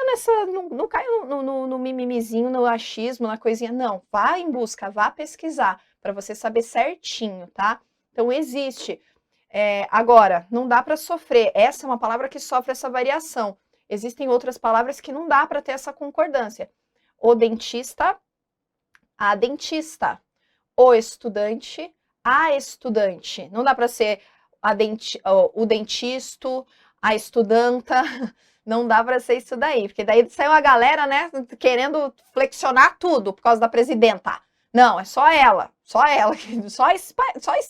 não caia no mimimizinho, no achismo, na coisinha, não. Vá em busca, vá pesquisar, para você saber certinho, tá? Então, existe. Agora, não dá para sofrer. Essa é uma palavra que sofre essa variação. Existem outras palavras que não dá para ter essa concordância. O dentista, a dentista. O estudante, a estudante. Não dá para ser o dentista, a estudanta. Não dá para ser isso daí, porque daí saiu a galera, né, querendo flexionar tudo por causa da presidenta. Não, é só ela, só esse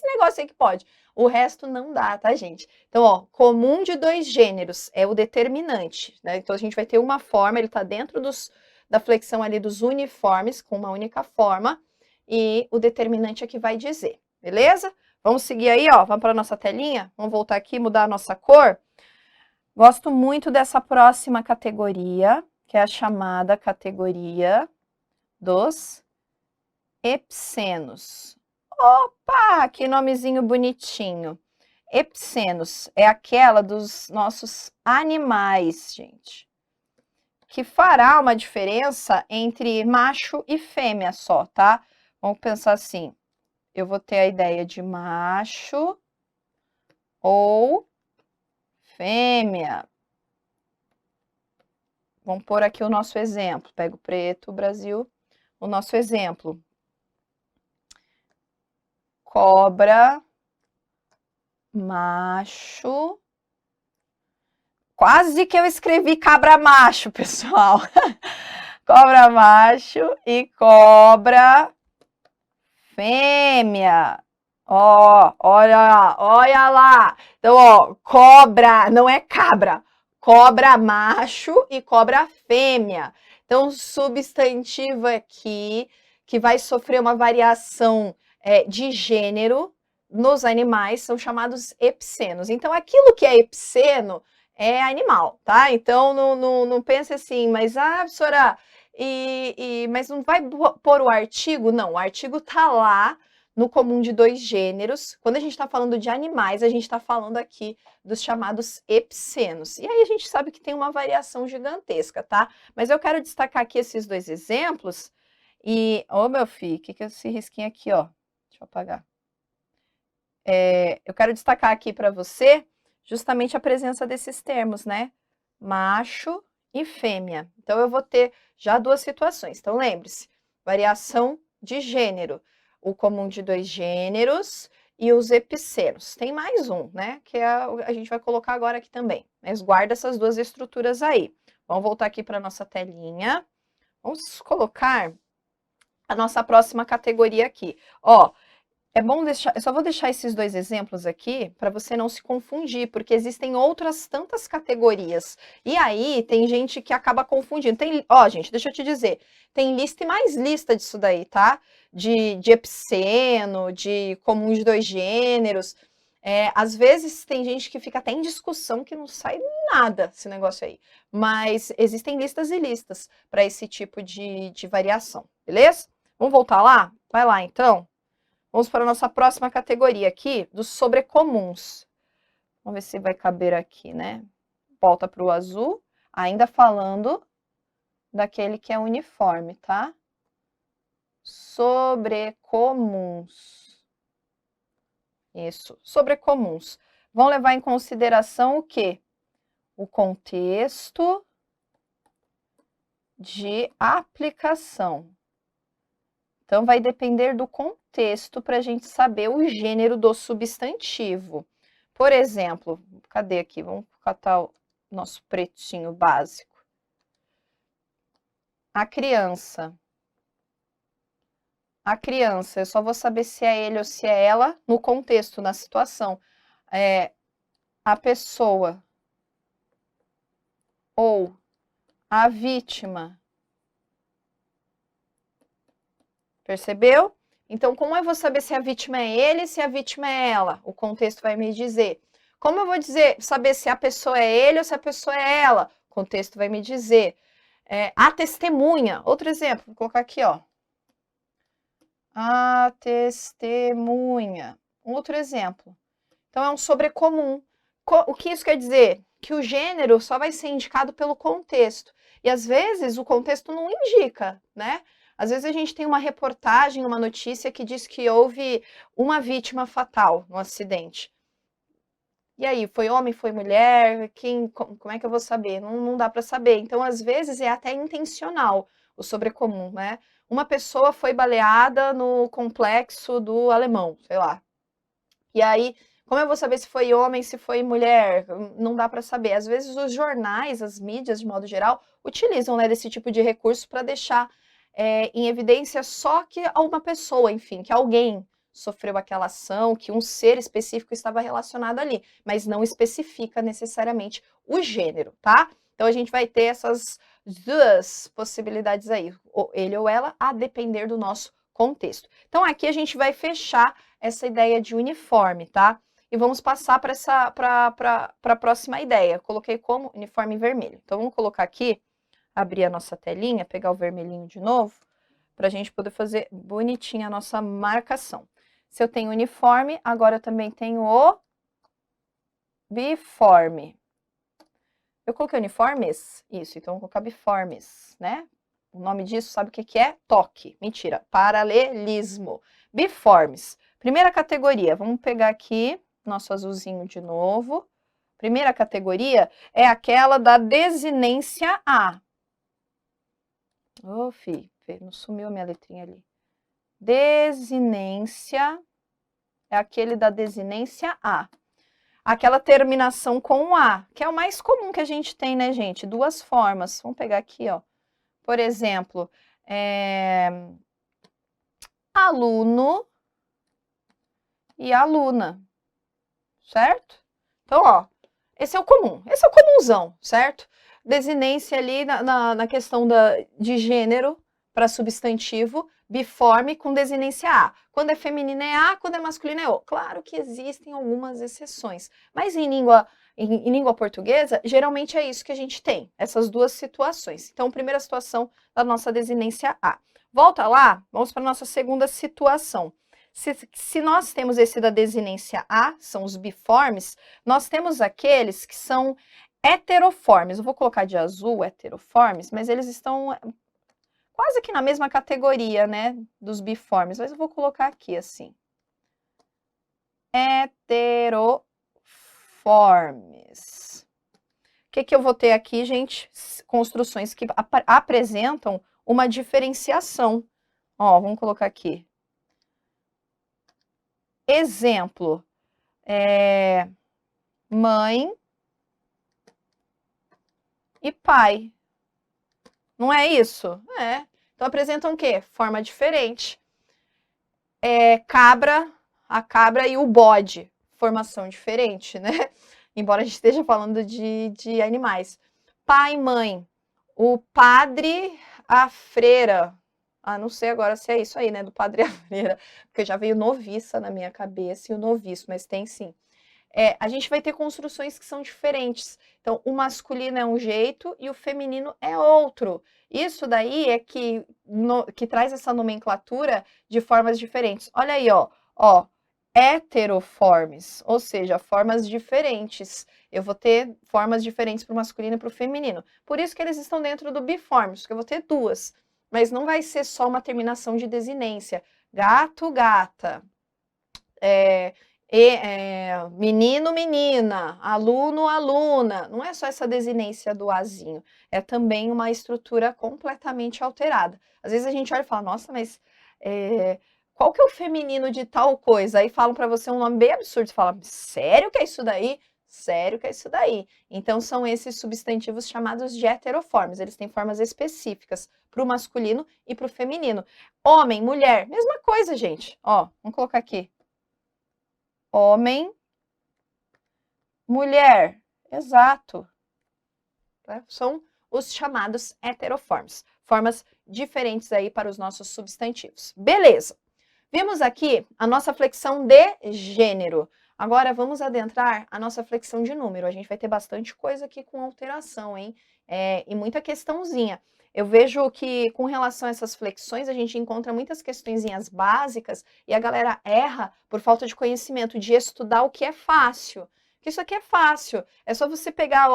negócio aí que pode. O resto não dá, tá, gente? Então, ó, comum de dois gêneros é o determinante, né? Então, a gente vai ter uma forma, ele tá dentro da flexão ali dos uniformes, com uma única forma, e o determinante é que vai dizer, beleza? Vamos seguir aí, ó, vamos para nossa telinha? Vamos voltar aqui, mudar a nossa cor? Gosto muito dessa próxima categoria, que é a chamada categoria dos epsenos. Opa, que nomezinho bonitinho. Epsenos é aquela dos nossos animais, gente, que fará uma diferença entre macho e fêmea só, tá? Vamos pensar assim, eu vou ter a ideia de macho ou fêmea. Vamos pôr aqui o nosso exemplo. Pega o preto, Brasil. O nosso exemplo. Cobra, macho. Quase que eu escrevi cabra macho, pessoal. Cobra macho e cobra fêmea. Ó, olha lá. Então, ó, cobra, não é cabra. Cobra macho e cobra fêmea. Então, substantivo aqui que vai sofrer uma variação de gênero nos animais são chamados epsenos. Então, aquilo que é epseno é animal, tá? Então, não pense assim, mas, professora, mas não vai pôr o artigo? Não, o artigo tá lá no comum de dois gêneros. Quando a gente está falando de animais, a gente está falando aqui dos chamados epsenos. E aí a gente sabe que tem uma variação gigantesca, tá? Mas eu quero destacar aqui esses dois exemplos. E, ô meu filho, o que é esse risquinho aqui, ó? Deixa eu apagar. Eu quero destacar aqui para você justamente a presença desses termos, né? Macho e fêmea. Então, eu vou ter já duas situações. Então, lembre-se, variação de gênero, o comum de dois gêneros e os epsenos. Tem mais um, né? Que a gente vai colocar agora aqui também. Mas guarda essas duas estruturas aí. Vamos voltar aqui para a nossa telinha. Vamos colocar a nossa próxima categoria aqui. Ó, é bom deixar, eu só vou deixar esses dois exemplos aqui para você não se confundir, porque existem outras tantas categorias. E aí tem gente que acaba confundindo. Ó, gente, deixa eu te dizer, tem lista e mais lista disso daí, tá? De epseno, de comum de dois gêneros. Às vezes tem gente que fica até em discussão que não sai nada esse negócio aí. Mas existem listas e listas para esse tipo de variação, beleza? Vamos voltar lá? Vai lá, então. Vamos para a nossa próxima categoria aqui, dos sobrecomuns. Vamos ver se vai caber aqui, né? Volta para o azul, ainda falando daquele que é uniforme, tá? Sobrecomuns. Isso, sobrecomuns. Vão levar em consideração o quê? O contexto de aplicação. Então, vai depender do contexto para a gente saber o gênero do substantivo. Por exemplo, cadê aqui? Vamos catar o nosso pretinho básico. A criança. A criança, eu só vou saber se é ele ou se é ela no contexto, na situação. A pessoa ou a vítima. Percebeu? Então, como eu vou saber se a vítima é ele e se a vítima é ela? O contexto vai me dizer. Como eu vou saber se a pessoa é ele ou se a pessoa é ela? O contexto vai me dizer. A testemunha. Outro exemplo, vou colocar aqui, ó. A testemunha. Outro exemplo. Então, é um sobrecomum. O que isso quer dizer? Que o gênero só vai ser indicado pelo contexto. E, às vezes, o contexto não indica, né? Às vezes, a gente tem uma reportagem, uma notícia que diz que houve uma vítima fatal no acidente. E aí, foi homem, foi mulher? Como é que eu vou saber? Não dá para saber. Então, às vezes, é até intencional o sobrecomum, né? Uma pessoa foi baleada no complexo do Alemão, sei lá. E aí, como eu vou saber se foi homem, se foi mulher? Não dá para saber. Às vezes, os jornais, as mídias, de modo geral, utilizam, né, desse tipo de recurso para deixar em evidência só que uma pessoa, enfim, que alguém sofreu aquela ação, que um ser específico estava relacionado ali, mas não especifica necessariamente o gênero, tá? Então, a gente vai ter essas duas possibilidades aí, ele ou ela, a depender do nosso contexto. Então, aqui a gente vai fechar essa ideia de uniforme, tá? E vamos passar para a próxima ideia. Eu coloquei como uniforme vermelho. Então, vamos colocar aqui, abrir a nossa telinha, pegar o vermelhinho de novo, para a gente poder fazer bonitinha a nossa marcação. Se eu tenho uniforme, agora eu também tenho o biforme. Eu coloquei uniformes? Isso, então vou colocar biformes, né? O nome disso, sabe o que é? Toque. Mentira, paralelismo. Biformes. Primeira categoria, vamos pegar aqui nosso azulzinho de novo. Primeira categoria é aquela da desinência A. Ô, não sumiu a minha letrinha ali. Desinência é aquele da desinência A. Aquela terminação com A, que é o mais comum que a gente tem, né, gente? Duas formas. Vamos pegar aqui, ó. Por exemplo, aluno e aluna, certo? Então, ó, esse é o comum, esse é o comunzão, certo? Desinência ali na questão de gênero para substantivo, biforme com desinência A. Quando é feminino é A, quando é masculino é O. Claro que existem algumas exceções, mas em língua portuguesa, geralmente é isso que a gente tem, essas duas situações. Então, primeira situação da nossa desinência A. Volta lá, vamos para a nossa segunda situação. Se nós temos esse da desinência A, são os biformes, nós temos aqueles que são heteroformes. Eu vou colocar de azul heteroformes, mas eles estão quase que na mesma categoria, né, dos biformes. Mas eu vou colocar aqui assim. Heteroformes. O que eu vou ter aqui, gente? Construções que apresentam uma diferenciação. Ó, vamos colocar aqui. Exemplo, mãe e pai. Não é isso? É. Então, apresentam o quê? Forma diferente. A cabra e o bode. Formação diferente, né? Embora a gente esteja falando de animais. Pai e mãe. O padre, a freira. Ah, não sei agora se é isso aí, né? Do padre e a freira. Porque já veio noviça na minha cabeça e o noviço, mas tem sim. A gente vai ter construções que são diferentes. Então, o masculino é um jeito e o feminino é outro. Isso daí é que traz essa nomenclatura de formas diferentes. Olha aí, ó, heteroformes, ou seja, formas diferentes. Eu vou ter formas diferentes para o masculino e para o feminino. Por isso que eles estão dentro do biformes, porque eu vou ter duas. Mas não vai ser só uma terminação de desinência. Gato, gata. menino, menina, aluno, aluna. Não é só essa desinência do azinho, é também uma estrutura completamente alterada. Às vezes a gente olha e fala, nossa, mas qual que é o feminino de tal coisa? Aí falam para você um nome bem absurdo, você fala, sério que é isso daí? Sério que é isso daí? Então são esses substantivos chamados de heteroformes, eles têm formas específicas para o masculino e para o feminino. Homem, mulher, mesma coisa, gente. Ó, vamos colocar aqui. Homem, mulher, exato. São os chamados heteroformes, formas diferentes aí para os nossos substantivos. Beleza. Vimos aqui a nossa flexão de gênero. Agora vamos adentrar a nossa flexão de número. A gente vai ter bastante coisa aqui com alteração, hein? E muita questãozinha. Eu vejo que com relação a essas flexões, a gente encontra muitas questõezinhas básicas e a galera erra por falta de conhecimento, de estudar o que é fácil. Porque isso aqui é fácil, é só você pegar,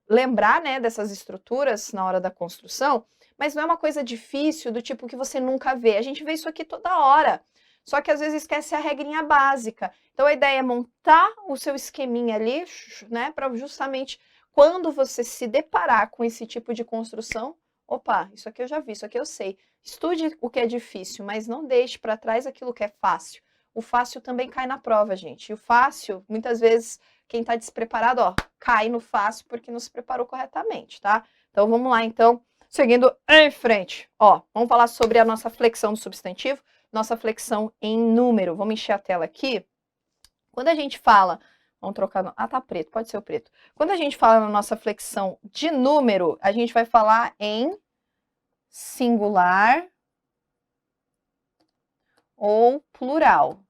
lembrar, né, dessas estruturas na hora da construção, mas não é uma coisa difícil do tipo que você nunca vê. A gente vê isso aqui toda hora. Só que às vezes esquece a regrinha básica. Então a ideia é montar o seu esqueminha ali, né, para justamente quando você se deparar com esse tipo de construção, opa, isso aqui eu já vi, isso aqui eu sei. Estude o que é difícil, mas não deixe para trás aquilo que é fácil. O fácil também cai na prova, gente. E o fácil, muitas vezes, quem está despreparado, ó, cai no fácil porque não se preparou corretamente, tá? Então vamos lá, então, seguindo em frente. Ó, vamos falar sobre a nossa flexão do substantivo, nossa flexão em número. Vamos encher a tela aqui. Quando a gente fala, vamos trocar, tá preto, pode ser o preto. Quando a gente fala na nossa flexão de número, a gente vai falar em singular ou plural.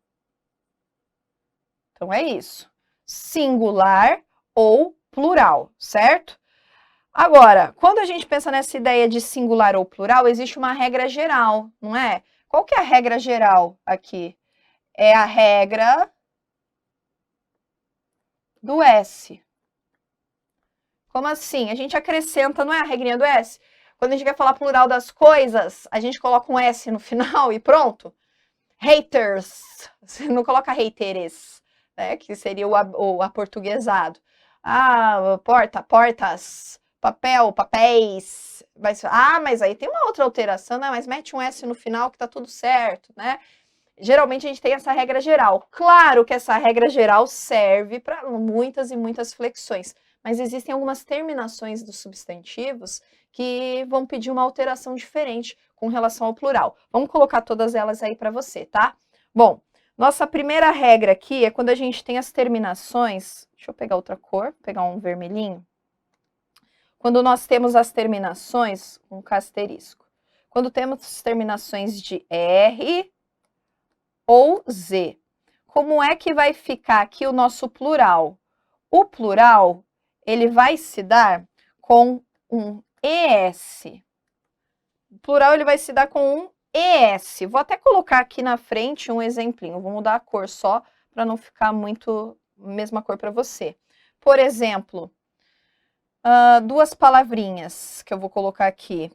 Então é isso. Singular ou plural, certo? Agora, quando a gente pensa nessa ideia de singular ou plural, existe uma regra geral, não é? Qual que é a regra geral aqui? É a regra do S. Como assim? A gente acrescenta, não é a regrinha do S? Quando a gente quer falar plural das coisas, a gente coloca um S no final e pronto. Haters. Você não coloca hateres, né? Que seria o aportuguesado. Ah, portas. Papel, papéis. Mas aí tem uma outra alteração, né? Mas mete um S no final que tá tudo certo, né? Geralmente a gente tem essa regra geral. Claro que essa regra geral serve para muitas e muitas flexões, mas existem algumas terminações dos substantivos que vão pedir uma alteração diferente com relação ao plural. Vamos colocar todas elas aí para você, tá? Bom, nossa primeira regra aqui é quando a gente tem as terminações. Deixa eu pegar outra cor, pegar um vermelhinho. Quando nós temos as terminações, um asterisco. Quando temos terminações de R ou Z. Como é que vai ficar aqui o nosso plural? O plural, ele vai se dar com um ES. O plural, ele vai se dar com um ES. Vou até colocar aqui na frente um exemplinho. Vou mudar a cor só para não ficar muito mesma cor para você. Por exemplo, duas palavrinhas que eu vou colocar aqui.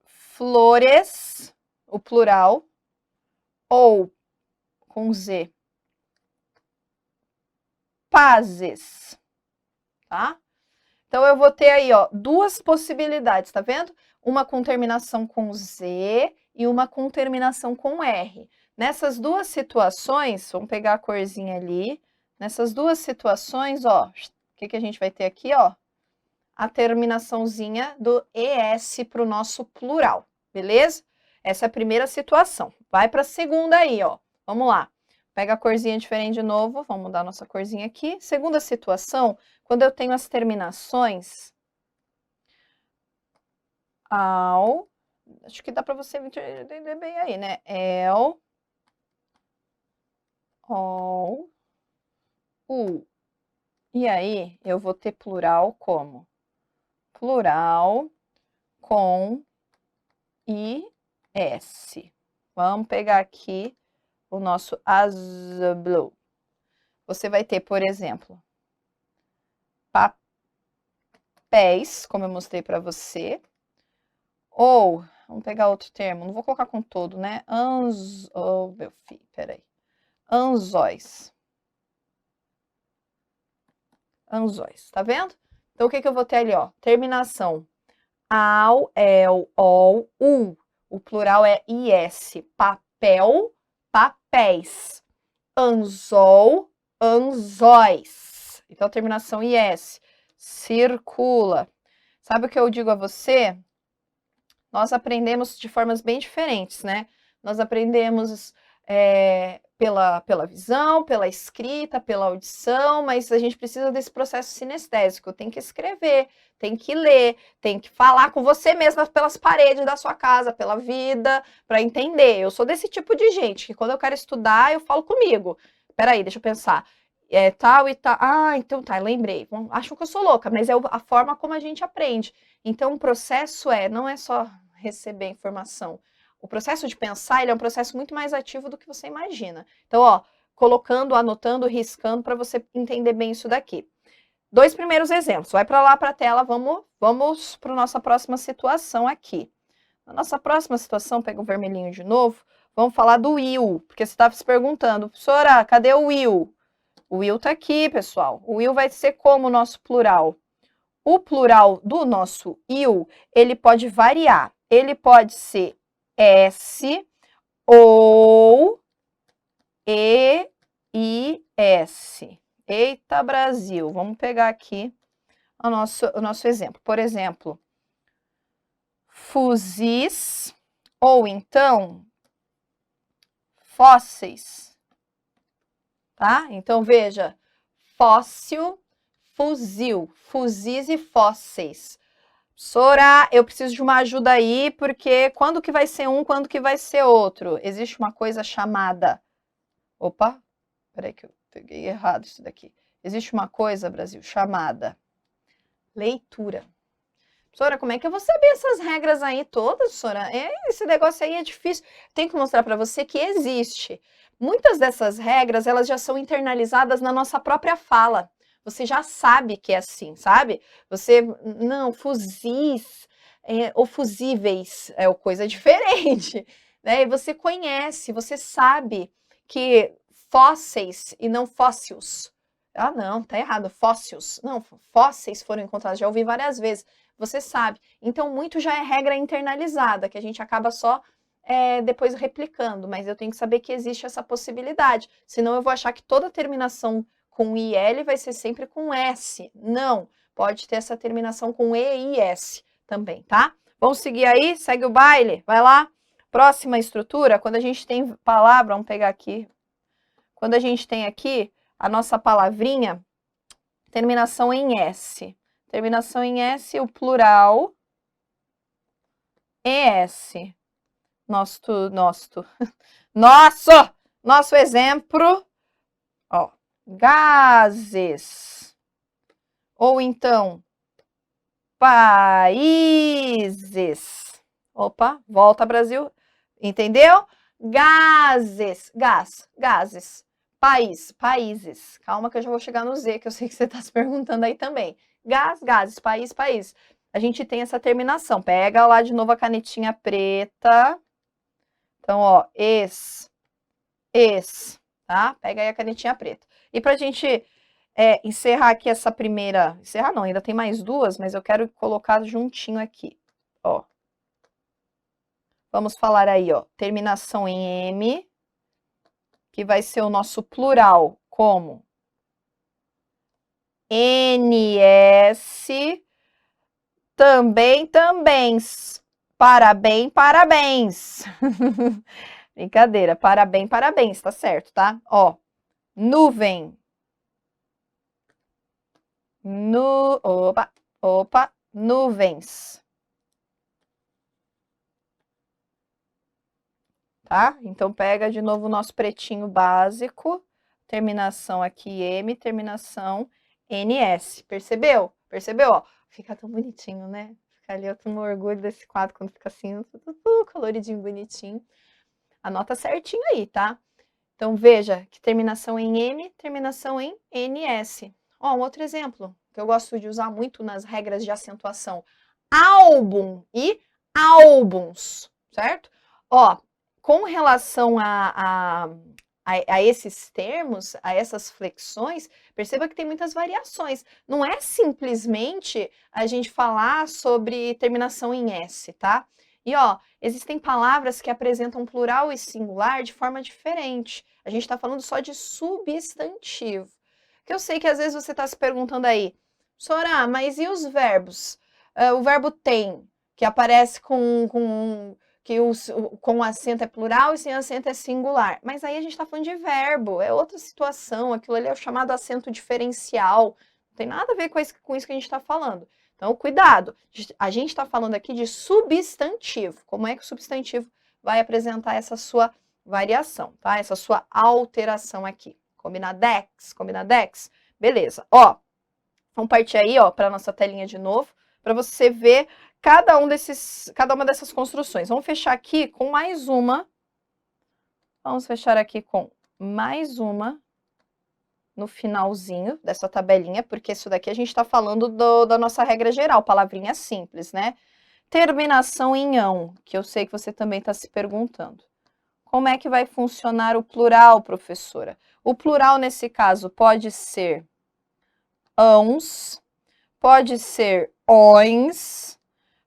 Flores, o plural, ou com Z, pazes, tá? Então eu vou ter aí, ó, duas possibilidades, tá vendo? Uma com terminação com Z e uma com terminação com R. Nessas duas situações, vamos pegar a corzinha ali, nessas duas situações, ó, o que a gente vai ter aqui, ó? A terminaçãozinha do ES para o nosso plural, beleza? Essa é a primeira situação. Vai para a segunda aí, ó. Vamos lá. Pega a corzinha diferente de novo, vamos mudar a nossa corzinha aqui. Segunda situação, quando eu tenho as terminações ao, acho que dá para você entender bem aí, né? El, all, u. E aí, eu vou ter plural como? Plural com IS. Vamos pegar aqui o nosso azul. Você vai ter, por exemplo, papéis, como eu mostrei para você, ou, vamos pegar outro termo, não vou colocar com todo, né? Oh, meu filho, peraí. Anzóis. Anzóis, tá vendo? Então, o que eu vou ter ali, ó? Terminação ao, el, ol, u. O plural é is. Papel, papéis. Anzol, anzóis. Então, terminação is. Circula. Sabe o que eu digo a você? Nós aprendemos de formas bem diferentes, né? Nós aprendemos pela visão, pela escrita, pela audição, mas a gente precisa desse processo sinestésico. Tem que escrever, tem que ler, tem que falar com você mesma pelas paredes da sua casa, pela vida, para entender. Eu sou desse tipo de gente, que quando eu quero estudar, eu falo comigo. Peraí, deixa eu pensar. É tal e tal. Ah, então tá, lembrei. Acham que eu sou louca, mas é a forma como a gente aprende. Então, o processo não é só receber informação. O processo de pensar, ele é um processo muito mais ativo do que você imagina. Então, ó, colocando, anotando, riscando para você entender bem isso daqui. 2 primeiros exemplos. Vai para lá para a tela, vamos para a nossa próxima situação aqui. Na nossa próxima situação, pega o vermelhinho de novo, vamos falar do will, porque você estava se perguntando, professora, cadê o will? O will está aqui, pessoal. O will vai ser como o nosso plural? O plural do nosso will, ele pode variar. Ele pode ser S ou EIS. Eita, Brasil. Vamos pegar aqui o nosso exemplo. Por exemplo, fuzis ou então fósseis. Tá? Então, veja, fóssil, fuzil, fuzis e fósseis. Sora, eu preciso de uma ajuda aí, porque quando que vai ser um, quando que vai ser outro? Existe uma coisa chamada... Opa, peraí que eu peguei errado isso daqui. Existe uma coisa, Brasil, chamada leitura. Sora, como é que eu vou saber essas regras aí todas, Sora? Esse negócio aí é difícil. Tenho que mostrar para você que existe. Muitas dessas regras, elas já são internalizadas na nossa própria fala. Você já sabe que é assim, sabe? Você, não, fuzis ou fusíveis é coisa diferente, né? E você conhece, você sabe que fósseis e não fósseis. Ah, não, tá errado, fósseis. Não, fósseis foram encontrados, já ouvi várias vezes. Você sabe. Então, muito já é regra internalizada, que a gente acaba só depois replicando, mas eu tenho que saber que existe essa possibilidade. Senão eu vou achar que toda terminação com IL vai ser sempre com S. Não, pode ter essa terminação com E e S também, tá? Vamos seguir aí? Segue o baile? Vai lá. Próxima estrutura, quando a gente tem palavra, vamos pegar aqui. Quando a gente tem aqui a nossa palavrinha, terminação em S. Terminação em S, o plural ES. Nosso exemplo, ó, gases. Ou então, países. Opa, volta, Brasil. Entendeu? Gases, gases. Países. Calma que eu já vou chegar no Z, que eu sei que você está se perguntando aí também. Gases, país. A gente tem essa terminação. Pega lá de novo a canetinha preta. Então, ó, tá? Pega aí a canetinha preta. E pra gente encerrar aqui essa primeira... Encerrar não, ainda tem mais duas, mas eu quero colocar juntinho aqui, ó. Vamos falar aí, ó, terminação em M, que vai ser o nosso plural, como NS, também, parabéns. Brincadeira, parabéns, tá certo, tá? Ó, nuvem. Nuvens. Tá? Então, pega de novo o nosso pretinho básico, terminação aqui M, terminação NS. Percebeu? Percebeu? Ó, fica tão bonitinho, né? Fica ali, eu tenho um orgulho desse quadro quando fica assim, tudo coloridinho, bonitinho. Anota certinho aí, tá? Então, veja que terminação em M, terminação em NS. Ó, um outro exemplo, que eu gosto de usar muito nas regras de acentuação. Álbum e álbuns, certo? Ó, com relação a a esses termos, a essas flexões, perceba que tem muitas variações. Não é simplesmente a gente falar sobre terminação em S, tá? E ó, existem palavras que apresentam plural e singular de forma diferente. A gente está falando só de substantivo. Que eu sei que às vezes você está se perguntando aí, Sorá, mas e os verbos? O verbo tem, que aparece com acento é plural e sem acento é singular. Mas aí a gente está falando de verbo, é outra situação, aquilo ali é o chamado acento diferencial. Não tem nada a ver com isso que a gente está falando. Então, cuidado, a gente está falando aqui de substantivo. Como é que o substantivo vai apresentar essa sua variação, tá? Essa sua alteração aqui. Combinadex, combinadex. Beleza, ó. Vamos partir aí, ó, para nossa telinha de novo, para você ver cada uma dessas construções. Vamos fechar aqui com mais uma. Vamos fechar aqui com mais uma no finalzinho dessa tabelinha, porque isso daqui a gente está falando da nossa regra geral, palavrinha simples, né? Terminação em ão, que eu sei que você também está se perguntando. Como é que vai funcionar o plural, professora? O plural, nesse caso, pode ser ãos, pode ser ões,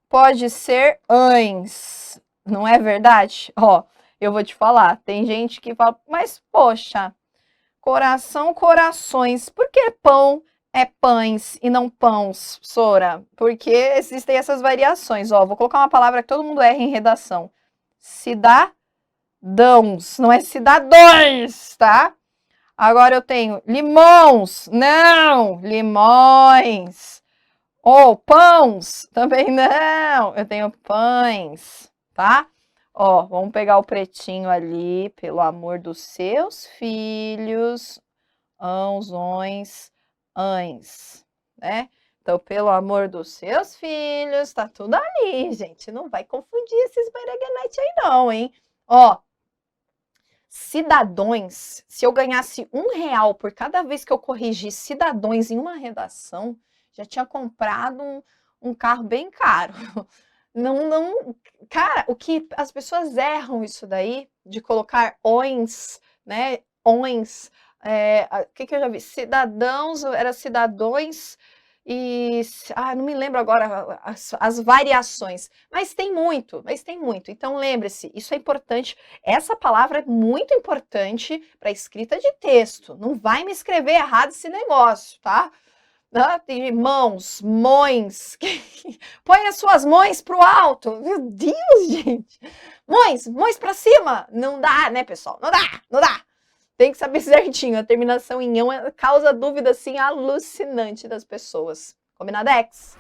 pode ser ães. Não é verdade? Ó, eu vou te falar, tem gente que fala, mas poxa, coração, corações, por que pão é pães e não pãos, Sora? Porque existem essas variações. Ó, vou colocar uma palavra que todo mundo erra em redação. Cidadãos, não é cidadãos, tá? Agora eu tenho limões, não, limões. Ou pães, também não, eu tenho pães, tá? Ó, vamos pegar o pretinho ali, pelo amor dos seus filhos, ãos, ões, ães, né? Então, pelo amor dos seus filhos, tá tudo ali, gente, não vai confundir esses bereguenete aí não, hein? Ó, cidadões, se eu ganhasse R$1 por cada vez que eu corrigir cidadões em uma redação, já tinha comprado um carro bem caro. Não, cara, o que as pessoas erram isso daí, de colocar ões, né, ões, o que eu já vi? Cidadãos, era cidadões, e, não me lembro agora as variações, mas tem muito, Então, lembre-se, isso é importante, essa palavra é muito importante para escrita de texto, não vai me escrever errado esse negócio, tá? Tem mãos, mões, põe as suas mões pro alto, meu Deus, gente, mões para cima, não dá, né, pessoal, não dá. Tem que saber certinho, a terminação em ão causa dúvida, assim, alucinante das pessoas. Combinadex?